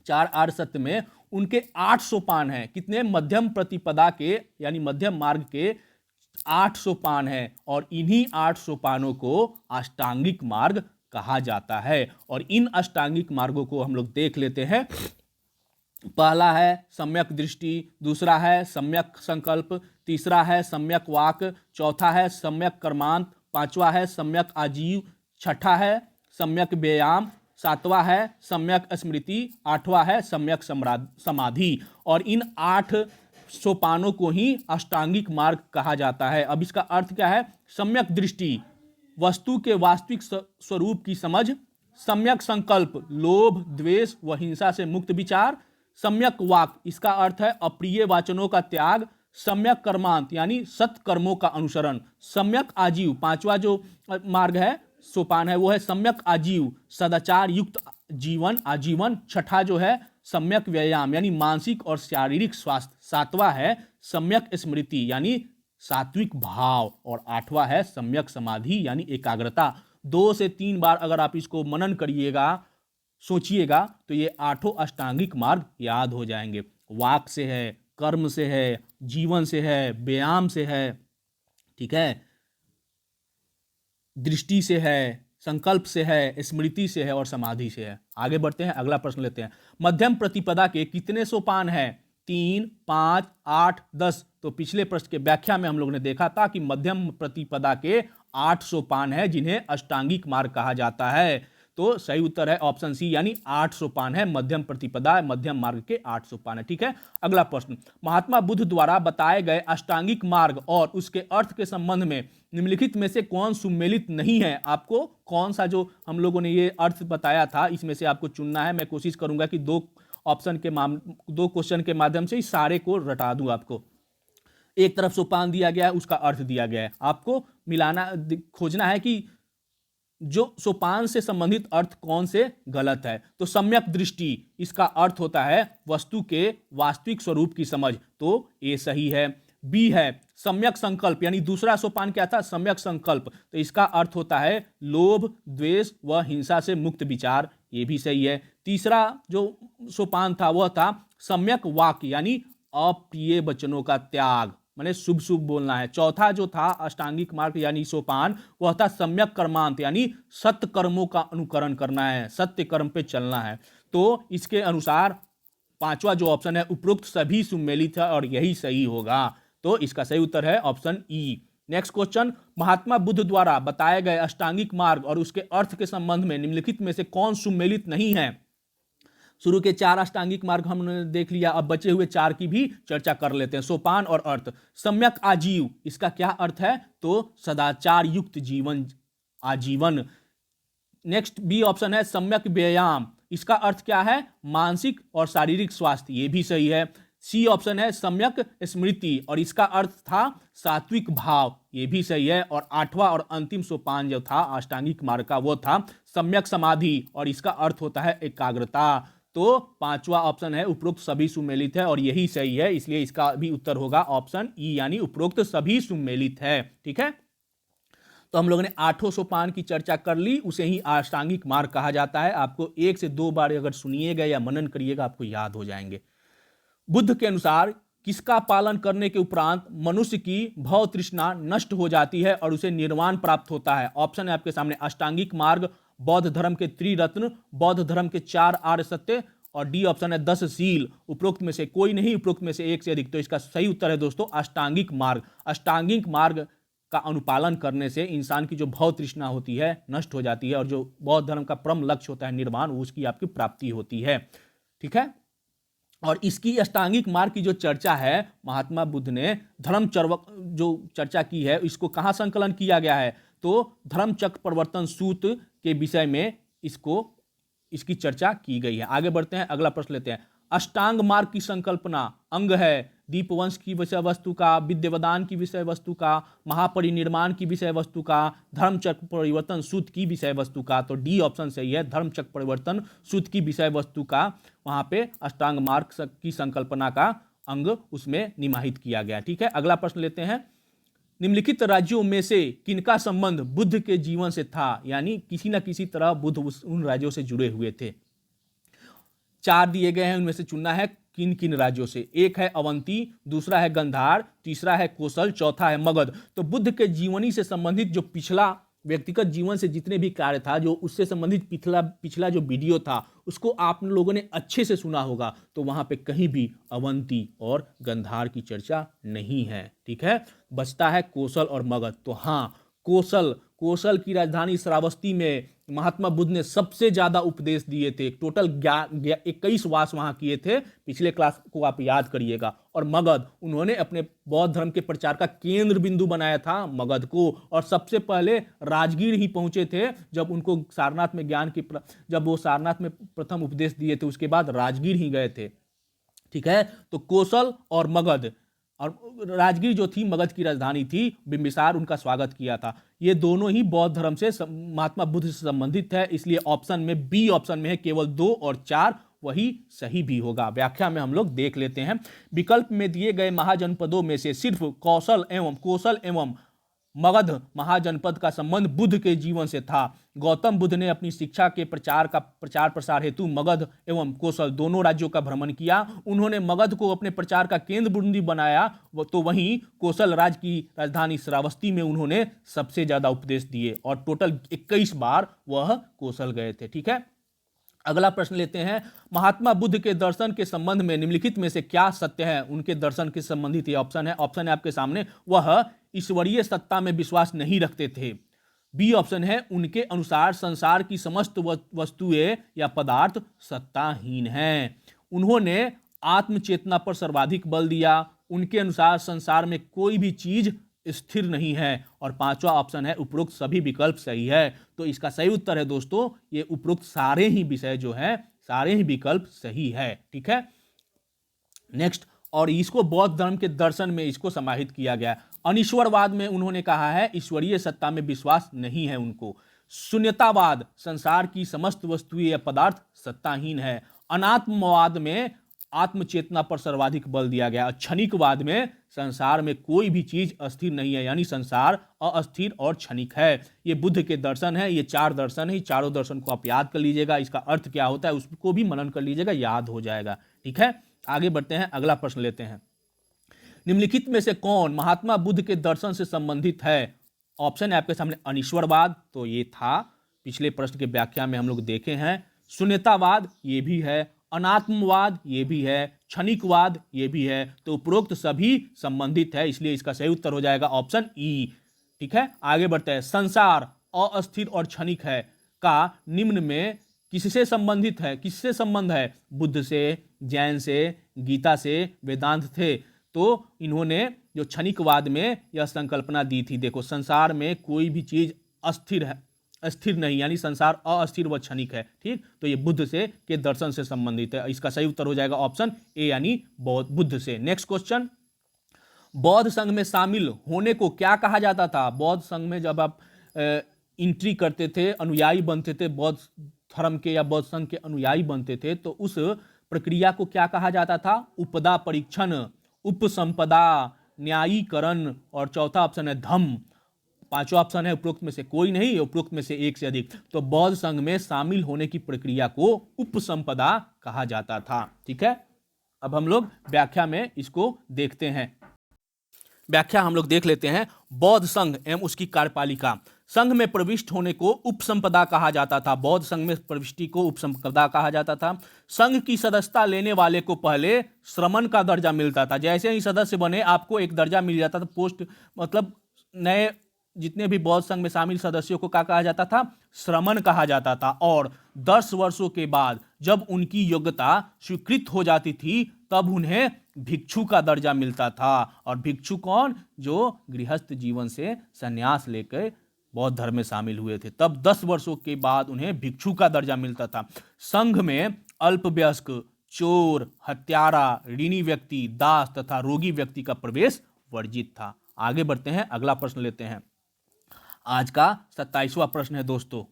4 आर्य सत्य में, उनके 8 सोपान हैं। कितने? मध्यम प्रतिपदा के यानी मध्यम मार्ग के 8 सोपान हैं, और इन्हीं 8 सोपानों को अष्टांगिक मार्ग कहा जाता है। और इन अष्टांगिक मार्गों को हम लोग देख लेते हैं। पहला है सम्यक दृष्टि, दूसरा है सम्यक संकल्प, तीसरा है सम्यक वाक, चौथा है सम्यक कर्मांत, पांचवा है सम्यक आजीव, छठा है सम्यक व्यायाम, सातवां है सम्यक स्मृति, आठवां है सम्यक समाधि। और इन 8 सोपानों को ही अष्टांगिक मार्ग कहा जाता है। अब इसका अर्थ क्या है? सम्यक दृष्टि, वस्तु के वास्तविक स्वरूप की समझ। सम्यक संकल्प, लोभ, द्वेष व हिंसा से मुक्त विचार। सम्यक वाक, इसका अर्थ है अप्रिय वाचनों का त्याग। सम्यक कर्मांत, यानी सत्कर्मों का अनुसरण। सम्यक आजीव, 5वां जो मार्ग है, सोपान है, वो है सम्यक आजीव, सदाचार युक्त जीवन आजीवन। छठा जो है सम्यक व्यायाम यानी मानसिक और शारीरिक स्वास्थ्य। सातवां है सम्यक स्मृति यानी सात्विक भाव। और आठवां है सम्यक समाधि यानी एकाग्रता। 2 से 3 बार अगर आप इसको मनन करिएगा, सोचिएगा, तो ये 8 अष्टांगिक मार्ग याद हो जाएंगे। वाक से है, कर्म से है, जीवन से है, व्यायाम से है, ठीक है, दृष्टि से है, संकल्प से है, स्मृति से है और समाधि से है। आगे बढ़ते हैं, अगला प्रश्न लेते हैं। मध्यम प्रतिपदा के कितने सोपान हैं? 3, 5, 8, 10। तो पिछले प्रश्न के व्याख्या में हम लोग ने देखा था कि मध्यम प्रतिपदा के 8 सोपान है जिन्हें अष्टांगिक मार्ग कहा जाता है। तो सही उत्तर है ऑप्शन सी यानी 8 सोपान है मध्यम प्रतिपदा, मध्यम मार्ग के 8 सोपान है। ठीक है, अगला प्रश्न। महात्मा बुद्ध द्वारा बताए गए अष्टांगिक मार्ग और उसके अर्थ के संबंध में निम्नलिखित में से कौन सुमेलित नहीं है? आपको कौन सा जो हम लोगों ने ये अर्थ बताया था इसमें से आपको चुनना है। मैं कोशिश करूंगा कि 2 क्वेश्चन के माध्यम से ही सारे को रटा दूं आपको। एक तरफ सोपान दिया गया है, उसका अर्थ दिया गया है, आपको मिलाना खोजना है कि जो सोपान से संबंधित अर्थ कौन से गलत है। तो सम्यक दृष्टि, इसका अर्थ होता है वस्तु के वास्तविक स्वरूप की समझ, तो ए सही है। बी है सम्यक संकल्प, यानी दूसरा सोपान क्या था? सम्यक संकल्प, तो इसका अर्थ होता है लोभ, द्वेष व हिंसा से मुक्त विचार, ये भी सही है। तीसरा जो सोपान था वह था सम्यक वाक्य, यानी अप्रिय वचनों का त्याग, माने शुभ शुभ बोलना है। चौथा जो था अष्टांगिक मार्ग यानी सोपान, वह था सम्यक कर्मांत, यानी सत्य कर्मों का अनुकरण करना है, सत्य कर्म पे चलना है। तो इसके अनुसार पांचवा जो ऑप्शन है उपरोक्त सभी सुमेलित है और यही सही होगा। तो इसका सही उत्तर है ऑप्शन ई। Next question. महात्मा बुद्ध द्वारा बताए गए अष्टांगिक मार्ग और उसके अर्थ के संबंध में निम्नलिखित में से कौन सुमेलित नहीं है? शुरू के 4 अष्टांगिक मार्ग हमने देख लिया, अब बचे हुए 4 की भी चर्चा कर लेते हैं। सोपान और अर्थ। सम्यक आजीव, इसका क्या अर्थ है? तो सदाचार युक्त जीवन, आजीवन। नेक्स्ट बी ऑप्शन है सम्यक व्यायाम, इसका अर्थ क्या है? मानसिक और शारीरिक स्वास्थ्य, ये भी सही है। सी ऑप्शन है सम्यक स्मृति और इसका अर्थ था सात्विक भाव, ये भी सही है। और 8वां और अंतिम सोपान जो था अष्टांगिक मार्ग का वो था सम्यक समाधि और इसका अर्थ होता है एकाग्रता। तो 5वां ऑप्शन है उपरोक्त सभी सुमेलित है और यही सही है, इसलिए इसका भी उत्तर होगा ऑप्शन ई यानी उपरोक्त सभी सुमेलित है। ठीक है, तो हम लोगों ने 8 सोपान की चर्चा कर ली, उसे ही अष्टांगिक मार्ग कहा जाता है। आपको 1 से 2 बार अगर सुनिएगा या मनन करिएगा आपको याद हो जाएंगे। बुद्ध के अनुसार किसका पालन करने के उपरांत मनुष्य की भव तृष्णा नष्ट हो जाती है और उसे निर्वाण प्राप्त होता है? ऑप्शन है आपके सामने अष्टांगिक मार्ग, बौद्ध धर्म के त्रिरत्न, बौद्ध धर्म के 4 आर्य सत्य और डी ऑप्शन है 10 शील। उपरोक्त में से कोई नहीं, उपरोक्त में से एक से अधिक। तो इसका सही उत्तर है दोस्तों अष्टांगिक मार्ग। अष्टांगिक मार्ग का अनुपालन करने से इंसान की जो भव तृष्णा होती है नष्ट हो जाती है और जो बौद्ध धर्म का परम लक्ष्य होता है निर्वाण, उसकी आपकी प्राप्ति होती है। ठीक है, और इसकी अष्टांगिक मार्ग की जो चर्चा है महात्मा बुद्ध ने धर्म चर्वक जो चर्चा की है, इसको कहाँ संकलन किया गया है? तो धर्मचक्र प्रवर्तन सूत्र के विषय में इसकी चर्चा की गई है। आगे बढ़ते हैं, अगला प्रश्न लेते हैं। अष्टांग मार्ग की संकल्पना अंग है दीपवंश की विषय वस्तु का, विद्यावदान की विषय वस्तु का, महापरिनिर्माण की विषय वस्तु का, धर्मचक्र परिवर्तन सूत्र की विषय वस्तु का। तो डी ऑप्शन सही है, धर्मचक्र परिवर्तन सूत्र की विषय वस्तु का वहां पे अष्टांग मार्ग की संकल्पना का अंग उसमें निमाहित किया गया। ठीक है, अगला प्रश्न लेते हैं। निम्नलिखित राज्यों में से किनका संबंध बुद्ध के जीवन से था? यानी किसी न किसी तरह बुद्ध उन राज्यों से जुड़े हुए थे। 4 दिए गए हैं, उनमें से चुनना है किन किन राज्यों से। एक है अवंती, दूसरा है गंधार, तीसरा है कोसल, चौथा है मगध। तो बुद्ध के जीवनी से संबंधित जो पिछला व्यक्तिगत जीवन से जितने भी कार्य था, जो उससे संबंधित पिछला जो वीडियो था उसको आप लोगों ने अच्छे से सुना होगा, तो वहां पे कहीं भी अवंती और गंधार की चर्चा नहीं है। ठीक है, बचता है कोसल और मगध। तो हाँ, कोसल की राजधानी श्रावस्ती में महात्मा बुद्ध ने सबसे ज्यादा उपदेश दिए थे। टोटल 21 वास वहां किए थे, पिछले क्लास को आप याद करिएगा। और मगध, उन्होंने अपने बौद्ध धर्म के प्रचार का केंद्र बिंदु बनाया था मगध को, और सबसे पहले राजगीर ही पहुंचे थे जब उनको सारनाथ में जब वो सारनाथ में प्रथम उपदेश दिए थे, उसके बाद राजगीर ही गए थे। ठीक है, तो कोसल और मगध और राजगीर जो थी मगध की राजधानी थी, बिंबिसार उनका स्वागत किया था। ये दोनों ही बौद्ध धर्म से महात्मा बुद्ध से संबंधित है, इसलिए ऑप्शन में बी ऑप्शन में है केवल 2 और 4 वही सही भी होगा। व्याख्या में हम लोग देख लेते हैं। विकल्प में दिए गए महाजनपदों में से सिर्फ कोसल एवं मगध महाजनपद का संबंध बुद्ध के जीवन से था। गौतम बुद्ध ने अपनी शिक्षा के प्रचार प्रसार हेतु मगध एवं कोसल दोनों राज्यों का भ्रमण किया। उन्होंने मगध को अपने प्रचार का केंद्र बिंदु बनाया, तो वहीं कोसल राज्य की राजधानी श्रावस्ती में उन्होंने सबसे ज्यादा उपदेश दिए और टोटल 21 बार वह कोसल गए थे। ठीक है, अगला प्रश्न लेते हैं। महात्मा बुद्ध के दर्शन के संबंध में निम्नलिखित में से क्या सत्य है? उनके दर्शन के संबंधित ये ऑप्शन है आपके सामने। वह ईश्वरीय सत्ता में विश्वास नहीं रखते थे। बी ऑप्शन है उनके अनुसार संसार की समस्त वस्तुएं या पदार्थ सत्ताहीन हैं। उन्होंने आत्मचेतना पर सर्वाधिक बल दिया। उनके अनुसार संसार में कोई भी चीज स्थिर नहीं है। और पांचवा ऑप्शन है उपरोक्त सभी विकल्प सही है। तो इसका सही उत्तर है दोस्तों, ये उपरोक्त सारे ही विषय जो है, सारे ही विकल्प सही है। ठीक है, नेक्स्ट, और इसको बौद्ध धर्म के दर्शन में इसको समाहित किया गया। अनिश्वरवाद में उन्होंने कहा है ईश्वरीय सत्ता में विश्वास नहीं है उनको। शून्यतावाद, संसार की समस्त वस्तुएं या पदार्थ सत्ताहीन है। अनात्मवाद में आत्मचेतना पर सर्वाधिक बल दिया गया। क्षणिकवाद में संसार में कोई भी चीज अस्थिर नहीं है, यानी संसार अस्थिर और क्षणिक है। ये बुद्ध के दर्शन है। ये 4 दर्शन है, चारों दर्शन को आप याद कर लीजिएगा। इसका अर्थ क्या होता है उसको भी मनन कर लीजिएगा, याद हो जाएगा। ठीक है, आगे बढ़ते हैं, अगला प्रश्न लेते हैं। निम्नलिखित में से कौन महात्मा बुद्ध के दर्शन से संबंधित है? ऑप्शन है आपके सामने अनिश्वरवाद, तो ये था पिछले प्रश्न के व्याख्या में हम लोग देखे हैं। शून्यतावाद, ये भी है। अनात्मवाद, ये भी है। क्षणिकवाद, ये भी है। तो उपरोक्त सभी संबंधित है, इसलिए इसका सही उत्तर हो जाएगा ऑप्शन ई। ठीक है, आगे बढ़ते हैं। संसार अस्थिर और क्षणिक है का निम्न में किससे संबंधित है? किससे संबंध है? बुद्ध से, जैन से, गीता से, वेदांत थे। तो इन्होंने जो क्षणिकवाद में यह संकल्पना दी थी, देखो संसार में कोई भी चीज अस्थिर नहीं, यानी संसार अस्थिर व क्षणिक है। ठीक, तो ये बुद्ध से के दर्शन से संबंधित है। इसका सही उत्तर हो जाएगा ऑप्शन ए, यानी बुद्ध से। नेक्स्ट क्वेश्चन, बौद्ध संघ में शामिल होने को क्या कहा जाता था? बौद्ध संघ में जब आप एंट्री करते थे, अनुयायी बनते थे, बौद्ध धर्म के या बौद्ध संघ के अनुयायी बनते थे, तो उस प्रक्रिया को क्या कहा जाता था? उपदा परीक्षण, उपसंपदा, न्यायीकरण, और चौथा ऑप्शन है धम्म। पांचवा ऑप्शन है उपरोक्त में से कोई नहीं, उपरोक्त में से एक से अधिक। तो बौद्ध संघ में शामिल होने की प्रक्रिया को उपसंपदा कहा जाता था। ठीक है, अब हम लोग व्याख्या में इसको देखते हैं। व्याख्या हम लोग देख लेते हैं। बौद्ध संघ एवं उसकी कार्यपालिका। संघ में प्रविष्ट होने को उपसंपदा कहा जाता था। बौद्ध संघ में प्रविष्टि को उपसंपदा कहा जाता था। संघ की सदस्यता लेने वाले को पहले श्रमण का दर्जा मिलता था। जैसे ही सदस्य बने आपको एक दर्जा मिल जाता था, पोस्ट, मतलब नए जितने भी बौद्ध संघ में शामिल सदस्यों को क्या कहा जाता था? श्रमण कहा जाता था। और 10 वर्षों के बाद जब उनकी योग्यता स्वीकृत हो जाती थी, तब उन्हें भिक्षु का दर्जा मिलता था। और भिक्षु कौन? जो गृहस्थ जीवन से संन्यास लेकर बौद्ध धर्म में शामिल हुए थे, तब 10 वर्षों के बाद उन्हें भिक्षु का दर्जा मिलता था। संघ में अल्पवयस्क, चोर, हत्यारा, ऋणी व्यक्ति, दास तथा रोगी व्यक्ति का प्रवेश वर्जित था। आगे बढ़ते हैं, अगला प्रश्न लेते हैं। आज का 27वां प्रश्न है दोस्तों,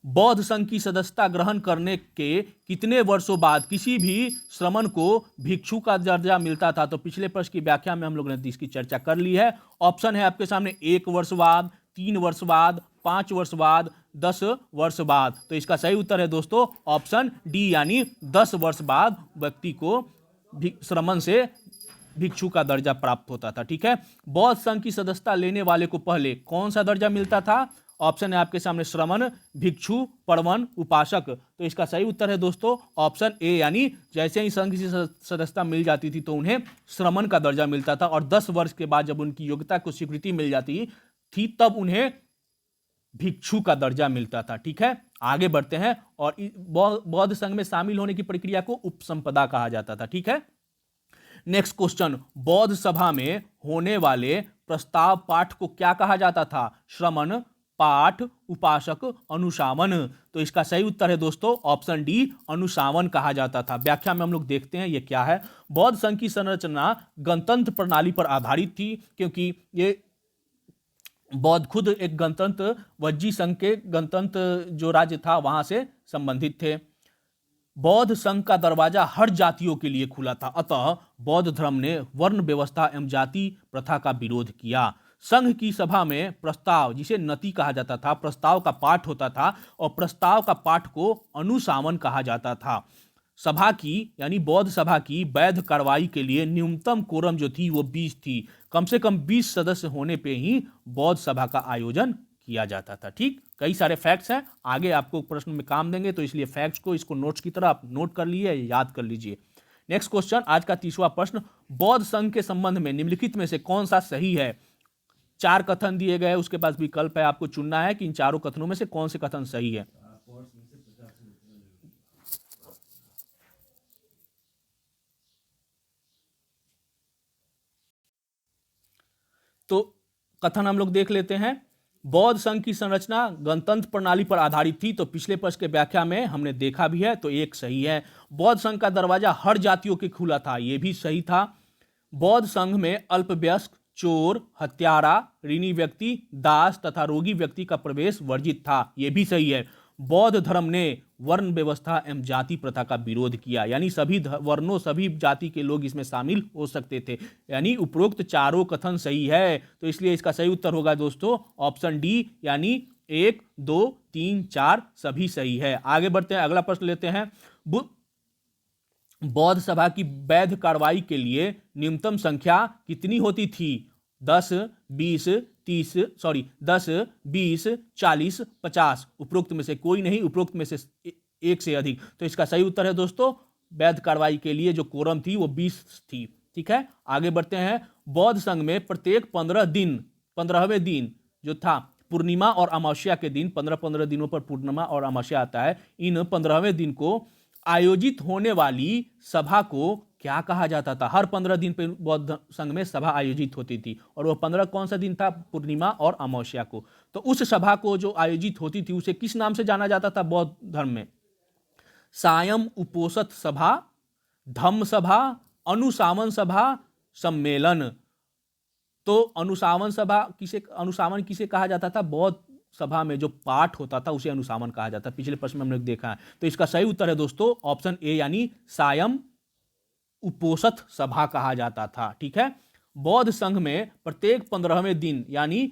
बौद्ध संघ की सदस्यता ग्रहण करने के कितने वर्षों बाद किसी भी श्रमण को भिक्षु का दर्जा मिलता था? तो पिछले प्रश्न की व्याख्या में हम लोग ने इसकी चर्चा कर ली है। ऑप्शन है आपके सामने 1 वर्ष बाद, 3 वर्ष बाद, 5 वर्ष बाद, 10 वर्ष बाद। तो इसका सही उत्तर है दोस्तों ऑप्शन डी, यानी 10 वर्ष बाद व्यक्ति को श्रमण से भिक्षु का दर्जा प्राप्त होता था। ठीक है, बौद्ध संघ की सदस्यता लेने वाले को पहले कौन सा दर्जा मिलता था? ऑप्शन है आपके सामने श्रमण, भिक्षु, परवन, उपासक। तो इसका सही उत्तर है दोस्तों ऑप्शन ए, यानी जैसे ही संघ की सदस्यता मिल जाती थी तो उन्हें श्रमण का दर्जा मिलता था, और 10 वर्ष के बाद जब उनकी योग्यता को स्वीकृति मिल जाती थी तब उन्हें भिक्षु का दर्जा मिलता था। ठीक है, आगे बढ़ते हैं। और बौद्ध संघ में शामिल होने की प्रक्रिया को उपसंपदा कहा जाता था। ठीक है, नेक्स्ट क्वेश्चन, बौद्ध सभा में होने वाले प्रस्ताव पाठ को क्या कहा जाता था? श्रमण, पाठ, उपासक, अनुशावन। तो इसका सही उत्तर है दोस्तों ऑप्शन डी, अनुशावन कहा जाता था। व्याख्या में हम लोग देखते हैं ये क्या है। बौद्ध संघ की संरचना गणतंत्र प्रणाली पर आधारित थी, क्योंकि ये बौद्ध खुद एक गणतंत्र वज्जी संघ के गणतंत्र जो राज्य था वहां से संबंधित थे। बौद्ध संघ का दरवाजा हर जातियों के लिए खुला था, अतः बौद्ध धर्म ने वर्ण व्यवस्था एवं जाति प्रथा का विरोध किया। संघ की सभा में प्रस्ताव, जिसे नति कहा जाता था, प्रस्ताव का पाठ होता था और प्रस्ताव का पाठ को अनुशासन कहा जाता था। सभा की यानी बौद्ध सभा की वैध कार्रवाई के लिए न्यूनतम कोरम जो थी वो 20 थी। कम से कम 20 सदस्य होने पे ही बौद्ध सभा का आयोजन किया जाता था। ठीक, कई सारे फैक्ट्स हैं, आगे आपको प्रश्न में काम देंगे, तो इसलिए फैक्ट्स को इसको नोट्स की तरह आप नोट कर लिए, याद कर लीजिए। नेक्स्ट क्वेश्चन, आज का 30वां प्रश्न, बौद्ध संघ के संबंध में निम्नलिखित में से कौन सा सही है। 4 कथन दिए गए, उसके पास विकल्प है, आपको चुनना है कि इन चारों कथनों में से कौन से कथन सही है। तो कथन हम लोग देख लेते हैं। बौद्ध संघ की संरचना गणतंत्र प्रणाली पर आधारित थी, तो पिछले प्रश्न के व्याख्या में हमने देखा भी है, तो एक सही है। बौद्ध संघ का दरवाजा हर जातियों के खुला था, यह भी सही था। बौद्ध संघ में अल्पवयस्क, चोर, हत्यारा, ऋणी व्यक्ति, दास तथा रोगी व्यक्ति का प्रवेश वर्जित था, यह भी सही है। बौद्ध धर्म ने वर्ण व्यवस्था एवं जाति प्रथा का विरोध किया, यानी सभी वर्णों, सभी जाति के लोग इसमें शामिल हो सकते थे, यानी उपरोक्त चारों कथन सही है। तो इसलिए इसका सही उत्तर होगा दोस्तों ऑप्शन डी, यानी 1, 2, 3, 4 सभी सही है। आगे बढ़ते हैं, अगला प्रश्न लेते हैं। बौद्ध सभा की वैध कार्रवाई के लिए न्यूनतम संख्या कितनी होती थी। 10, 20, 40, 50। उपरोक्त में से कोई नहीं, उपरोक्त में से एक से अधिक। तो इसका सही उत्तर है दोस्तों, वैध कार्रवाई के लिए जो कोरम थी वो 20 थी। ठीक है, आगे बढ़ते हैं। बौद्ध संघ में प्रत्येक 15वें दिन जो था, पूर्णिमा और अमावस्या के दिन, 15 दिनों पर पूर्णिमा और अमावस्या आता है, इन 15वें दिन को आयोजित होने वाली सभा को क्या कहा जाता था। हर 15 दिन पर बौद्ध संघ में सभा आयोजित होती थी, और वह 15 कौन सा दिन था, पूर्णिमा और अमावस्या को। तो उस सभा को जो आयोजित होती थी उसे किस नाम से जाना जाता था बौद्ध धर्म में। सायं उपोषण सभा, धम्म सभा, अनुशासन सभा, सम्मेलन। तो अनुशासन किसे कहा जाता था, बौद्ध सभा में जो पाठ होता था उसे अनुशासन कहा जाता है। पिछले प्रश्न में हमने देखा है, तो इसका सही उत्तर है दोस्तों ऑप्शन ए, यानी सायं उपोषण सभा कहा जाता था। ठीक है, बौद्ध संघ में प्रत्येक 15वें दिन यानी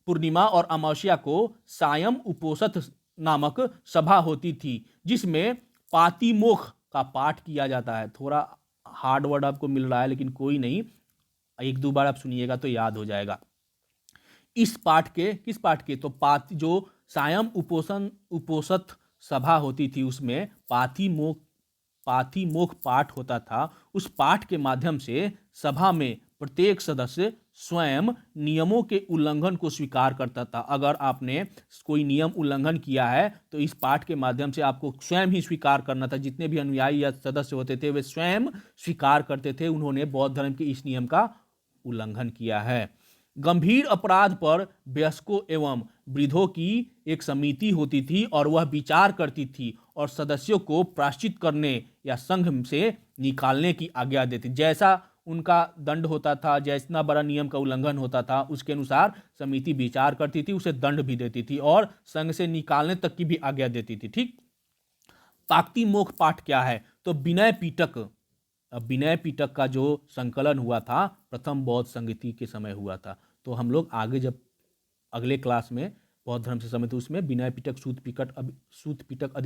पूर्णिमा और अमावस्या को सायं उपोषण नामक सभा होती थी, जिसमें पातिमोक्ष का पाठ किया जाता है। थोड़ा हार्ड वर्ड आपको मिल रहा है, लेकिन कोई नहीं, 1-2 बार आप सुनिएगा तो याद हो जाएगा। इस पाठ के, किस पाठ के, तो जो सायं उपोषण सभा होती थी उसमें पातिमोक्ष पाठ होता था। उस पाठ के माध्यम से सभा में प्रत्येक सदस्य स्वयं नियमों के उल्लंघन को स्वीकार करता था। अगर आपने कोई नियम उल्लंघन किया है तो इस पाठ के माध्यम से आपको स्वयं ही स्वीकार करना था। जितने भी अनुयायी या सदस्य होते थे वे स्वयं स्वीकार करते थे उन्होंने बौद्ध धर्म के इस नियम का उल्लंघन किया है। गंभीर अपराध पर वयस्कों एवं वृद्धों की एक समिति होती थी और वह विचार करती थी और सदस्यों को प्रायश्चित करने या संघ से निकालने की आज्ञा देती। जैसा उनका दंड होता था, जितना बड़ा नियम का उल्लंघन होता था, उसके अनुसार समिति विचार करती थी, उसे दंड भी देती थी और संघ से निकालने तक की भी आज्ञा देती थी। ठीक, पातिमोक्ष पाठ क्या है, तो विनय पिटक। विनय पिटक का जो संकलन हुआ था प्रथम बौद्ध संगति के समय हुआ था। तो हम लोग आगे जब अगले क्लास में बौद्ध धर्म से संबंधित उसमें विनय पिटक, सूत पिटक,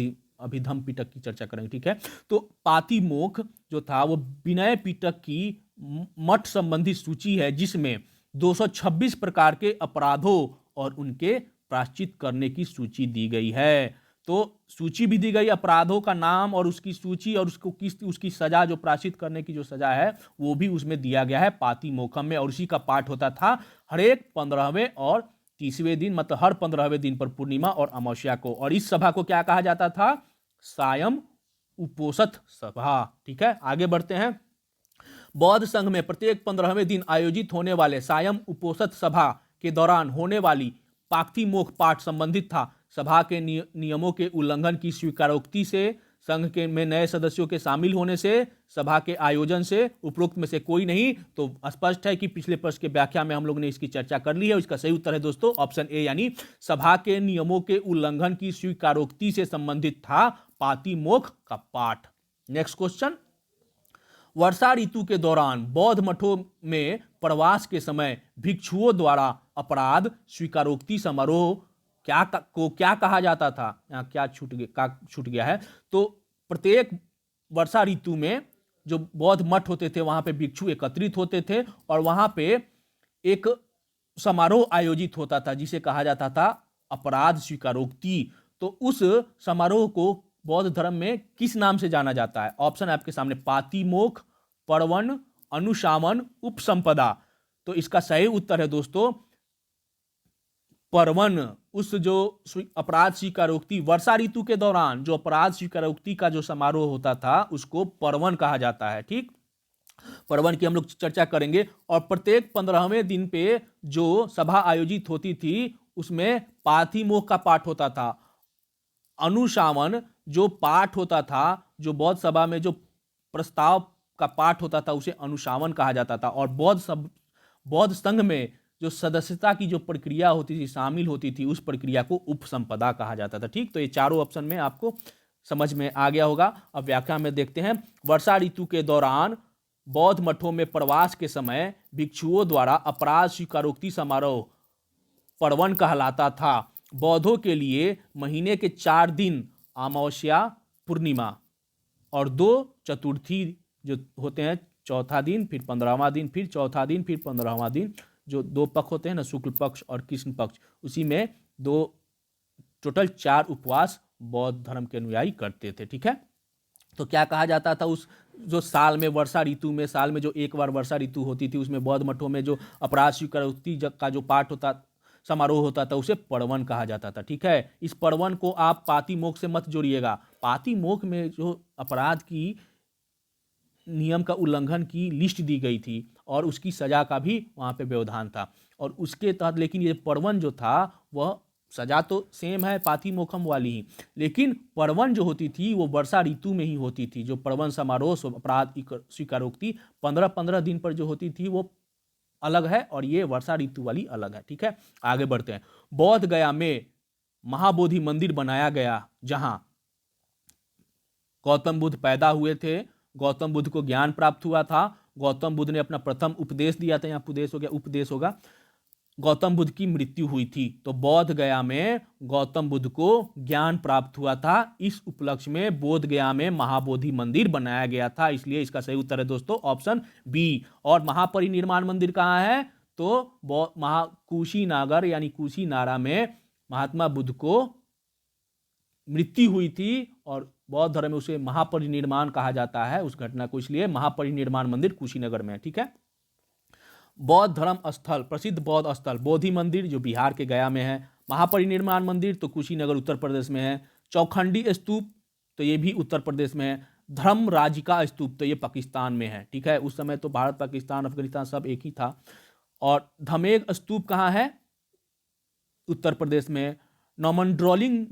अभिधम पिटक की चर्चा करेंगे। ठीक है, तो पातिमोक्ष जो था वो विनय पिटक की मठ संबंधी सूची है, जिसमें 226 प्रकार के अपराधों और उनके प्रायश्चित करने की सूची दी गई है। तो सूची भी दी गई, अपराधों का नाम और उसकी सूची और उसकी सजा, जो प्रायश्चित करने की जो सजा है वो भी उसमें दिया गया है पातिमोक्ष में। और उसी का पाठ होता था हर एक 15वें और 30वें दिन, मतलब हर 15वें दिन पर पूर्णिमा और अमावस्या को। और इस सभा को क्या कहा जाता था, सायं उपोषण सभा। ठीक है, आगे बढ़ते हैं। बौद्ध संघ में प्रत्येक 15वें दिन आयोजित होने वाले सायं उपोषण सभा के दौरान होने वाली पाक्तिमोक्ष पाठ संबंधित था। सभा के नियमों के उल्लंघन की स्वीकारोक्ति से, संघ के में नए सदस्यों के शामिल होने से, सभा के आयोजन से, उपरोक्त में से कोई नहीं। तो स्पष्ट है कि पिछले प्रश्न के व्याख्या में हम लोग ने इसकी चर्चा कर ली है। इसका सही उत्तर है दोस्तों ऑप्शन ए, यानी सभा के नियमों के उल्लंघन की स्वीकारोक्ति से संबंधित था पातिमोक्ष का पाठ। नेक्स्ट क्वेश्चन, वर्षा ऋतु के दौरान बौद्ध मठों में प्रवास के समय भिक्षुओं द्वारा अपराध स्वीकारोक्ति समारोह क्या कहा जाता था? यहाँ क्या छूट गया है। तो प्रत्येक वर्षा ऋतु में जो बौद्ध मठ होते थे वहां पे भिक्षु एकत्रित होते थे और वहां पे एक समारोह आयोजित होता था जिसे कहा जाता था अपराध स्वीकारोक्ति। तो उस समारोह को बौद्ध धर्म में किस नाम से जाना जाता है? ऑप्शन आपके सामने, पातिमोक्ष, पर्वन, अनुशासन, उपसंपदा। तो इसका सही उत्तर है दोस्तों पर्वन। उस जो अपराध स्वीकारोक्ति वर्षा ऋतु के दौरान जो अपराध स्वीकारोक्ति का जो समारोह होता था उसको पर्वन कहा जाता है। ठीक, पर्वन की हम लोग चर्चा करेंगे। और प्रत्येक 15वें दिन पे जो सभा आयोजित होती थी उसमें पातिमोक्ष का पाठ होता था। अनुशासन जो पाठ होता था, जो बौद्ध सभा में जो प्रस्ताव का पाठ होता था उसे अनुशासन कहा जाता था। और बौद्ध संघ में जो सदस्यता की जो प्रक्रिया होती थी, शामिल होती थी, उस प्रक्रिया को उपसंपदा कहा जाता था। ठीक, तो ये चारों ऑप्शन में आपको समझ में आ गया होगा। अब व्याख्या में देखते हैं। वर्षा ऋतु के दौरान बौद्ध मठों में प्रवास के समय भिक्षुओं द्वारा अपराध स्वीकारोक्ति समारोह पर्वन कहलाता था। बौद्धों के लिए महीने के 4 दिन अमावस्या, पूर्णिमा और 2 चतुर्थी जो होते हैं, चौथा दिन, फिर 15वां दिन, फिर चौथा दिन, फिर 15वां दिन, जो 2 पक्ष होते हैं ना, शुक्ल पक्ष और कृष्ण पक्ष, उसी में 2 टोटल 4 उपवास बौद्ध धर्म के अनुयायी करते थे। ठीक है, तो क्या कहा जाता था उस जो साल में वर्षा ऋतु में, साल में जो एक बार वर्षा ऋतु होती थी उसमें बौद्ध मठों में जो अपराध स्वीकारोक्ति का जो पाठ होता, समारोह होता था, उसे पर्वन कहा जाता था। ठीक है, इस पर्वन को आप पातिमोक्ष से मत जोड़िएगा। पातिमोक्ष में जो अपराध की नियम का उल्लंघन की लिस्ट दी गई थी और उसकी सजा का भी वहां पे व्यवधान था और उसके तहत, लेकिन ये पर्वन जो था वह सजा तो सेम है पातिमोक्षम वाली ही, लेकिन पर्वन जो होती थी वो वर्षा ऋतु में ही होती थी। जो पर्वन समारोह अपराध स्वीकारोक्ति 15-15 दिन पर जो होती थी वो अलग है और ये वर्षा ऋतु वाली अलग है। ठीक है, आगे बढ़ते हैं। बौद्ध गया में महाबोधि मंदिर बनाया गया जहां गौतम बुद्ध पैदा हुए थे, गौतम बुद्ध को ज्ञान प्राप्त हुआ था, गौतम बुद्ध ने अपना प्रथम उपदेश दिया था, यहाँ उपदेश हो गया, उपदेश होगा, गौतम बुद्ध की मृत्यु हुई थी। तो बौद्ध गया में गौतम बुद्ध को ज्ञान प्राप्त हुआ था। इस उपलक्ष्य में बोध गया में महाबोधि मंदिर बनाया गया था, इसलिए इसका सही उत्तर है दोस्तों ऑप्शन बी। और महापरिनिर्वाण मंदिर कहाँ है? तो कुशीनगर यानी कुशीनारा में महात्मा बुद्ध को मृत्यु हुई थी और बौद्ध धर्म में उसे महापरिनिर्वाण कहा जाता है उस घटना को, इसलिए महापरिनिर्वाण मंदिर कुशीनगर में है। ठीक है, बौद्ध धर्म स्थल, प्रसिद्ध बौद्ध स्थल बोधि मंदिर जो बिहार के गया में है, महापरिनिर्वाण मंदिर तो कुशीनगर उत्तर प्रदेश में है, चौखंडी स्तूप तो ये भी उत्तर प्रदेश में है, धर्मराजिका स्तूप तो ये पाकिस्तान में है। ठीक है, उस समय तो भारत, पाकिस्तान, अफगानिस्तान सब एक ही था। और धमेग स्तूप कहाँ है? उत्तर प्रदेश में। नॉमनड्रोलिंग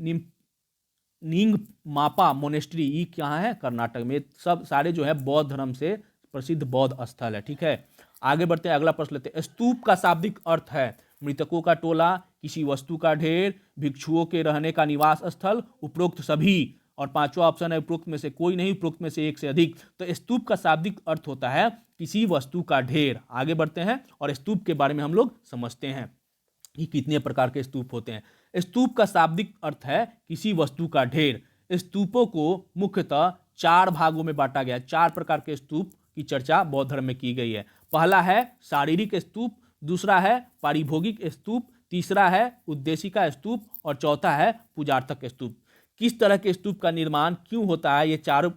नींग मापा मोनेस्ट्री ये कहाँ है? कर्नाटक में। सब सारे जो है बौद्ध धर्म से प्रसिद्ध बौद्ध स्थल है। ठीक है, आगे बढ़ते हैं, अगला प्रश्न लेते हैं। स्तूप का शाब्दिक अर्थ है मृतकों का टोला, किसी वस्तु का ढेर, भिक्षुओं के रहने का निवास स्थल, उपरोक्त सभी। और 5वां ऑप्शन है उपरोक्त में से कोई नहीं, उपरोक्त में से एक से अधिक। तो स्तूप का शाब्दिक अर्थ होता है किसी वस्तु का ढेर। आगे बढ़ते हैं और स्तूप के बारे में हम लोग समझते हैं कि कितने प्रकार के स्तूप होते हैं। स्तूप का शाब्दिक अर्थ है किसी वस्तु का ढेर। स्तूपों को मुख्यतः 4 भागों में बांटा गया। 4 प्रकार के स्तूप की चर्चा बौद्ध धर्म में की गई है। पहला है शारीरिक स्तूप, दूसरा है पारिभोगिक स्तूप, तीसरा है उद्देशिका स्तूप और चौथा है पूजार्थक स्तूप। किस तरह के स्तूप का निर्माण क्यों होता है, ये 4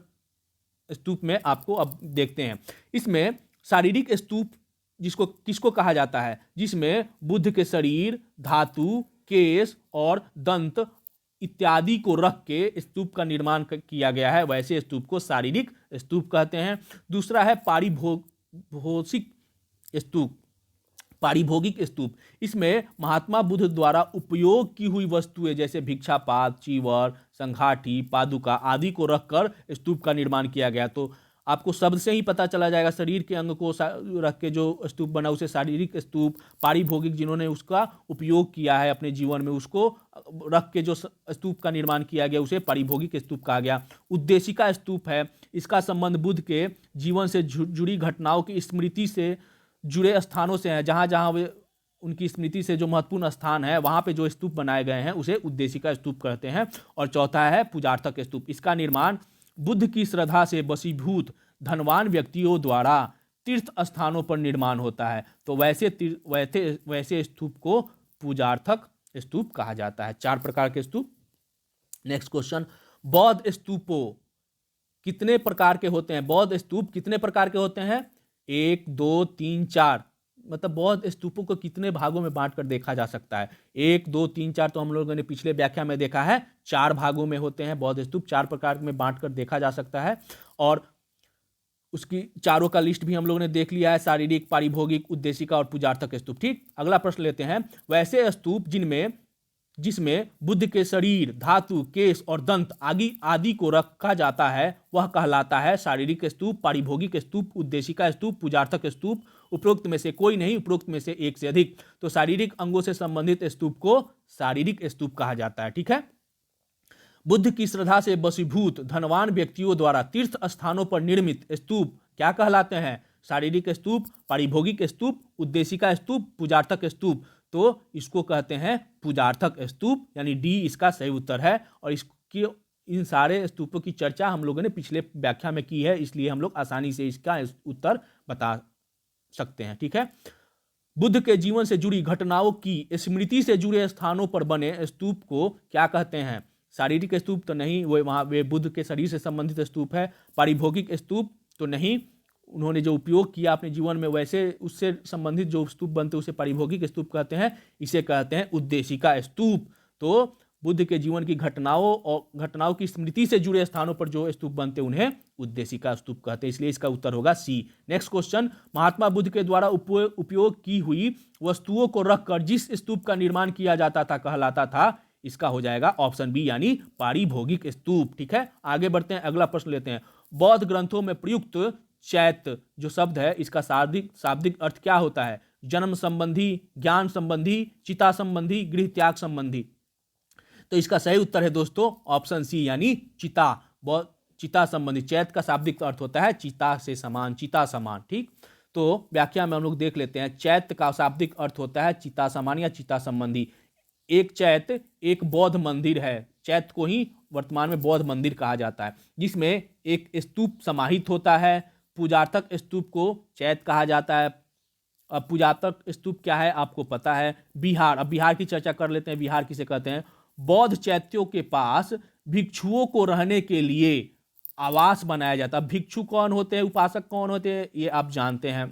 स्तूप में आपको अब देखते हैं। इसमें शारीरिक स्तूप जिसको किसको कहा जाता है? जिसमें बुद्ध के शरीर, धातु, केश और दंत इत्यादि को रख के स्तूप का निर्माण किया गया है, वैसे स्तूप को शारीरिक स्तूप कहते हैं। दूसरा है पारिभोगिक स्तूप। पारिभोगिक स्तूप, इसमें महात्मा बुद्ध द्वारा उपयोग की हुई वस्तुएं जैसे भिक्षापात्र, चीवर, संघाटी, पादुका आदि को रखकर स्तूप का निर्माण किया गया। तो आपको शब्द से ही पता चला जाएगा, शरीर के अंग को रख के जो स्तूप बना उसे शारीरिक स्तूप, पारिभोगिक जिन्होंने उसका उपयोग किया है अपने जीवन में उसको रख के जो स्तूप का निर्माण किया गया उसे पारिभोगिक स्तूप कहा गया। उद्देशिका स्तूप है, इसका संबंध बुद्ध के जीवन से जुड़ी घटनाओं की स्मृति से जुड़े स्थानों से हैं। जहाँ जहाँ वे उनकी स्मृति से जो महत्वपूर्ण स्थान है वहाँ पे जो स्तूप बनाए गए हैं उसे उद्देशिका स्तूप कहते हैं। और चौथा है पूजार्थक स्तूप, इसका निर्माण बुद्ध की श्रद्धा से वशीभूत धनवान व्यक्तियों द्वारा तीर्थ स्थानों पर निर्माण होता है। तो वैसे स्तूप को पूजार्थक स्तूप कहा जाता है। 4 प्रकार के स्तूप। नेक्स्ट क्वेश्चन, बौद्ध स्तूपों कितने प्रकार के होते हैं? बौद्ध स्तूप कितने प्रकार के होते हैं? 1, 2, 3, 4, मतलब बौद्ध स्तूपों को कितने भागों में बांटकर देखा जा सकता है? 1, 2, 3, 4 तो हम लोगों ने पिछले व्याख्या में देखा है 4 भागों में होते हैं बौद्ध स्तूप, 4 प्रकार में बांटकर देखा जा सकता है। और उसकी चारों का लिस्ट भी हम लोगों ने देख लिया है, शारीरिक, पारिभोगिक, उद्देशिका और पूजार्थक स्तूप। ठीक, अगला प्रश्न लेते हैं, वैसे स्तूप जिसमें बुद्ध के शरीर, धातु, केश और दंत आदि को रखा जाता है वह कहलाता है शारीरिक स्तूप, पारिभोगिक स्तूप, उद्देशिका स्तूप, पूजार्थक स्तूप। उपरोक्त में से कोई नहीं, उपरोक्त में से एक से अधिक। तो शारीरिक अंगों से संबंधित स्तूप को शारीरिक स्तूप कहा जाता है। ठीक है। बुद्ध की श्रद्धा से वशीभूत धनवान व्यक्तियों द्वारा तीर्थ स्थानों पर निर्मित स्तूप क्या कहलाते हैं? शारीरिक स्तूप, पारिभोगिक स्तूप, उद्देशिका स्तूप, पूजार्थक स्तूप। तो इसको कहते हैं पूजार्थक स्तूप, यानी डी इसका सही उत्तर है। और इसकी इन सारे स्तूपों की चर्चा हम लोगों ने पिछले व्याख्या में की है, इसलिए हम लोग आसानी से इसका उत्तर बता सकते हैं। ठीक है। बुद्ध के जीवन से जुड़ी घटनाओं की स्मृति से जुड़े स्थानों पर बने स्तूप को क्या कहते हैं? शारीरिक स्तूप तो नहीं, वे बुद्ध के शरीर से संबंधित स्तूप है। पारिभोगिक स्तूप तो नहीं, उन्होंने जो उपयोग किया अपने जीवन में वैसे उससे संबंधित जो स्तूप बनते हैं उसे पारिभोगिक स्तूप कहते हैं। इसे कहते हैं उद्देशिका स्तूप। तो बुद्ध के जीवन की घटनाओं की स्मृति से जुड़े स्थानों पर जो स्तूप बनते हैं उन्हें उद्देशिका स्तूप कहते हैं, इसलिए इसका उत्तर होगा सी। नेक्स्ट क्वेश्चन, महात्मा बुद्ध के द्वारा उपयोग की हुई वस्तुओं को रखकर जिस स्तूप का निर्माण किया जाता था कहलाता था? इसका हो जाएगा ऑप्शन बी, यानी पारिभोगिक स्तूप। ठीक है, आगे बढ़ते हैं, अगला प्रश्न लेते हैं। बौद्ध ग्रंथों में प्रयुक्त चैत्य जो शब्द है इसका शाब्दिक अर्थ क्या होता है? जन्म संबंधी, ज्ञान संबंधी, चिता संबंधी, गृह त्याग संबंधी। तो इसका सही उत्तर है दोस्तों ऑप्शन सी, यानी चिता संबंधी। चैत्य का शाब्दिक अर्थ होता है चिता से समान, चिता समान। ठीक, तो व्याख्या में हम लोग देख लेते हैं। चैत्य का शाब्दिक अर्थ होता है चिता समान या चिता संबंधी। एक चैत्य एक बौद्ध मंदिर है, चैत्य को ही वर्तमान में बौद्ध मंदिर कहा जाता है, जिसमें एक स्तूप समाहित होता है। पूजार्थक स्तूप को चैत्य कहा जाता है। अब पूजार्थक स्तूप क्या है आपको पता है, बिहार। अब बिहार की चर्चा कर लेते हैं। बिहार किसे कहते हैं? बौद्ध चैत्यों के पास भिक्षुओं को रहने के लिए आवास बनाया जाता है। भिक्षु कौन होते हैं, उपासक कौन होते हैं, ये आप जानते हैं।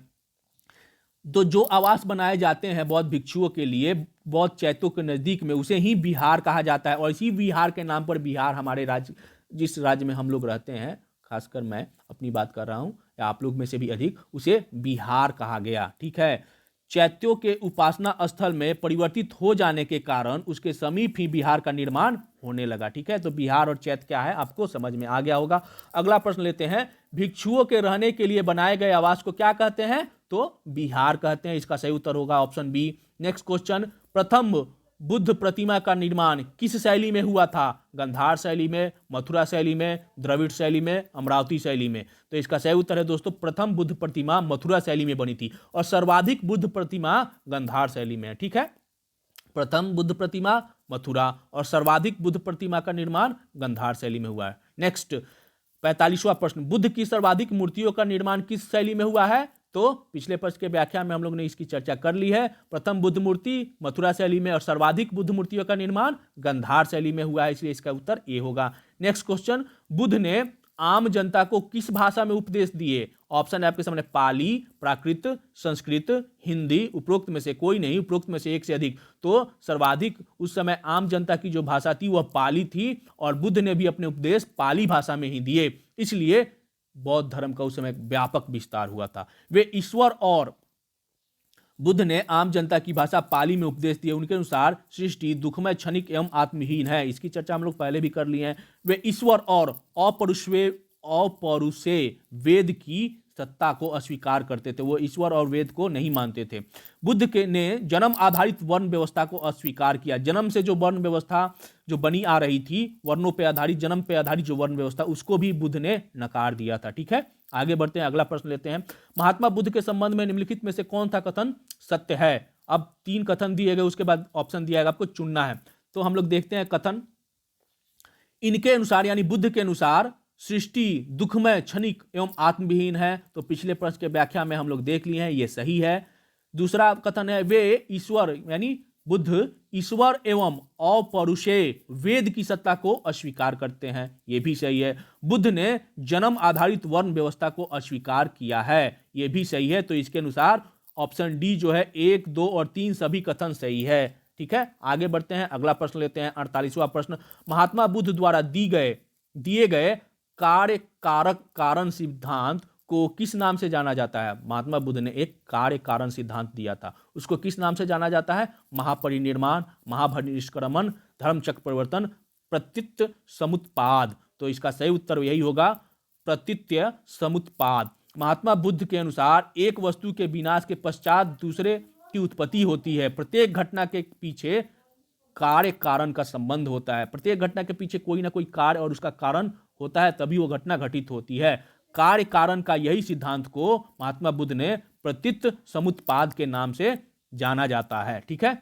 तो जो आवास बनाए जाते हैं बौद्ध भिक्षुओं के लिए बौद्ध चैत्यों के नज़दीक में, उसे ही बिहार कहा जाता है। और इसी बिहार के नाम पर बिहार हमारे राज्य, जिस राज्य में हम लोग रहते हैं, खासकर मैं अपनी बात कर रहा हूँ या आप लोग में से भी अधिक, उसे बिहार कहा गया। ठीक है। चैत्यों के उपासना स्थल में परिवर्तित हो जाने के कारण उसके समीप ही बिहार का निर्माण होने लगा। ठीक है, तो बिहार और चैत्य क्या है आपको समझ में आ गया होगा। अगला प्रश्न लेते हैं। भिक्षुओं के रहने के लिए बनाए गए आवास को क्या कहते हैं? तो बिहार कहते हैं। इसका सही उत्तर होगा ऑप्शन बी। नेक्स्ट क्वेश्चन, प्रथम बुद्ध प्रतिमा का निर्माण किस शैली में हुआ था? गंधार शैली में, मथुरा शैली में, द्रविड़ शैली में, अमरावती शैली में। तो इसका सही उत्तर है दोस्तों प्रथम बुद्ध प्रतिमा मथुरा शैली में बनी थी और सर्वाधिक बुद्ध प्रतिमा गंधार शैली में है। ठीक है, प्रथम बुद्ध प्रतिमा मथुरा और सर्वाधिक बुद्ध प्रतिमा का निर्माण गंधार शैली में हुआ है। नेक्स्ट 45वां प्रश्न, बुद्ध की सर्वाधिक मूर्तियों का निर्माण किस शैली में हुआ है? तो पिछले प्रश्न के व्याख्या में हम लोग ने इसकी चर्चा कर ली है। प्रथम बुद्ध मूर्ति मथुरा शैली में और सर्वाधिक बुद्ध मूर्तियों का निर्माण गंधार शैली में हुआ है, इसलिए इसका उत्तर ए होगा। नेक्स्ट क्वेश्चन, बुद्ध ने आम जनता को किस भाषा में उपदेश दिए? ऑप्शन है आपके सामने, पाली, प्राकृत, संस्कृत, हिंदी। उपरोक्त में से कोई नहीं, उपरोक्त में से एक से अधिक। तो सर्वाधिक उस समय आम जनता की जो भाषा थी वह पाली थी और बुद्ध ने भी अपने उपदेश पाली भाषा में ही दिए, इसलिए बौद्ध धर्म का उस समय व्यापक विस्तार हुआ था। वे ईश्वर और बुद्ध ने आम जनता की भाषा पाली में उपदेश दिए। उनके अनुसार सृष्टि दुखमय, क्षणिक एवं आत्महीन है। इसकी चर्चा हम लोग पहले भी कर लिए हैं। वे ईश्वर और अपौरुषे वेद की सत्ता को अस्वीकार करते थे। वो ईश्वर और वेद को नहीं मानते थे। बुद्ध के ने जन्म आधारित वर्ण व्यवस्था को अस्वीकार किया। जन्म से जो वर्ण व्यवस्था जो बनी आ रही थी, वर्णों पे आधारित, जन्म पे आधारित जो वर्ण व्यवस्था, उसको भी बुद्ध ने नकार दिया था। ठीक है, आगे बढ़ते हैं, अगला प्रश्न लेते हैं। महात्मा बुद्ध के संबंध में निम्नलिखित में से कौन सा कथन सत्य है? अब 3 कथन दिए गए, उसके बाद ऑप्शन दिया गया, आपको चुनना है। तो हम लोग देखते हैं कथन। इनके अनुसार यानी बुद्ध के अनुसार सृष्टि दुखमय, क्षणिक एवं आत्मविहीन है। तो पिछले प्रश्न के व्याख्या में हम लोग देख लिए हैं, ये सही है। दूसरा कथन है वे ईश्वर यानी बुद्ध ईश्वर एवं अपौरुषे वेद की सत्ता को अस्वीकार करते हैं, ये भी सही है। बुद्ध ने जन्म आधारित वर्ण व्यवस्था को अस्वीकार किया है, ये भी सही है। तो इसके अनुसार ऑप्शन डी जो है 1, 2 और 3 सभी कथन सही है। ठीक है, आगे बढ़ते हैं, अगला प्रश्न लेते हैं, 48वां प्रश्न। महात्मा बुद्ध द्वारा दिए गए कार्य कारक कारण सिद्धांत को किस नाम से जाना जाता है? महात्मा बुद्ध ने एक कार्य कारण सिद्धांत दिया था, उसको किस नाम से जाना जाता है? महापरिनिर्वाण, महापरिनिष्क्रमण, धर्मचक्र परिवर्तन, प्रतीत्य समुत्पाद। तो इसका सही उत्तर यही होगा, प्रतीत्य समुत्पाद। महात्मा बुद्ध के अनुसार एक वस्तु के विनाश के पश्चात दूसरे की उत्पत्ति होती है। प्रत्येक घटना के पीछे कार्य कारण का संबंध होता है। प्रत्येक घटना के पीछे कोई ना कोई कार्य और उसका कारण होता है, तभी वो घटना घटित होती है। कार्य कारण का यही सिद्धांत को महात्मा बुद्ध ने प्रतीत्य समुत्पाद के नाम से जाना जाता है। ठीक है,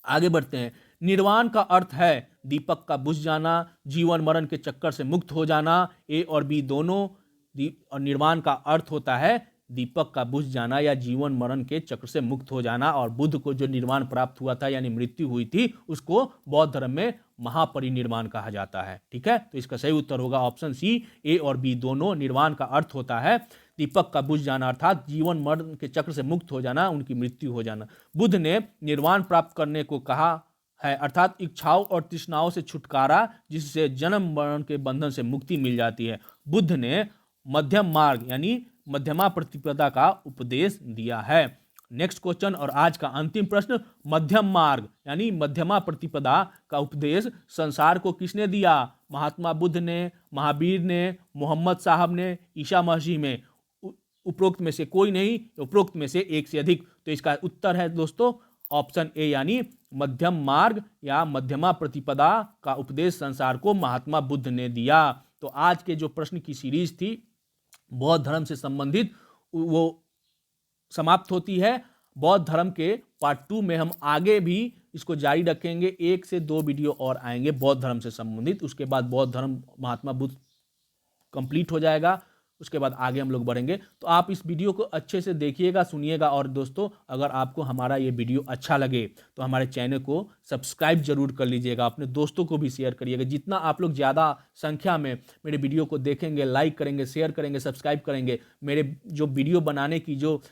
आगे बढ़ते हैं। निर्वाण का अर्थ है दीपक का बुझ जाना, जीवन मरण के चक्कर से मुक्त हो जाना। ए और बी दोनों। और निर्वाण का अर्थ होता है दीपक का बुझ जाना या जीवन मरण के चक्र से मुक्त हो जाना। और बुद्ध को जो निर्वाण प्राप्त हुआ था यानी मृत्यु हुई थी, उसको बौद्ध धर्म में महापरिनिर्वाण कहा जाता है। ठीक है, तो इसका सही उत्तर होगा ऑप्शन सी, ए और बी दोनों। निर्वाण का अर्थ होता है दीपक का बुझ जाना, अर्थात जीवन मरण के चक्र से मुक्त हो जाना, उनकी मृत्यु हो जाना। बुद्ध ने निर्वाण प्राप्त करने को कहा है, अर्थात इच्छाओं और तृष्णाओं से छुटकारा, जिससे जन्म मरण के बंधन से मुक्ति मिल जाती है। बुद्ध ने मध्यम मार्ग यानी मध्यमा प्रतिपदा का उपदेश दिया है। नेक्स्ट क्वेश्चन और आज का अंतिम प्रश्न। मध्यम मार्ग यानी मध्यमा प्रतिपदा का उपदेश संसार को किसने दिया? महात्मा बुद्ध ने, महावीर ने, मोहम्मद साहब ने, ईसा मसीह में? उपरोक्त में से कोई नहीं, उपरोक्त में से एक से अधिक। तो इसका उत्तर है दोस्तों ऑप्शन ए यानी मध्यम मार्ग या मध्यमा प्रतिपदा का उपदेश संसार को महात्मा बुद्ध ने दिया। तो आज के जो प्रश्न की सीरीज थी बौद्ध धर्म से संबंधित, वो समाप्त होती है। बौद्ध धर्म के पार्ट 2 में हम आगे भी इसको जारी रखेंगे। 1 से 2 वीडियो और आएंगे बौद्ध धर्म से संबंधित। उसके बाद बौद्ध धर्म महात्मा बुद्ध कंप्लीट हो जाएगा, उसके बाद आगे हम लोग बढ़ेंगे। तो आप इस वीडियो को अच्छे से देखिएगा, सुनिएगा। और दोस्तों, अगर आपको हमारा ये वीडियो अच्छा लगे तो हमारे चैनल को सब्सक्राइब जरूर कर लीजिएगा, अपने दोस्तों को भी शेयर करिएगा। जितना आप लोग ज़्यादा संख्या में मेरे वीडियो को देखेंगे, लाइक करेंगे, शेयर करेंगे, सब्सक्राइब करेंगे, मेरे जो वीडियो बनाने की जो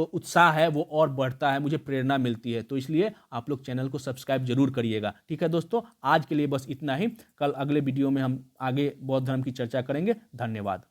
उत्साह है वो और बढ़ता है, मुझे प्रेरणा मिलती है। तो इसलिए आप लोग चैनल को सब्सक्राइब जरूर करिएगा। ठीक है दोस्तों, आज के लिए बस इतना ही। कल अगले वीडियो में हम आगे बौद्ध धर्म की चर्चा करेंगे। धन्यवाद।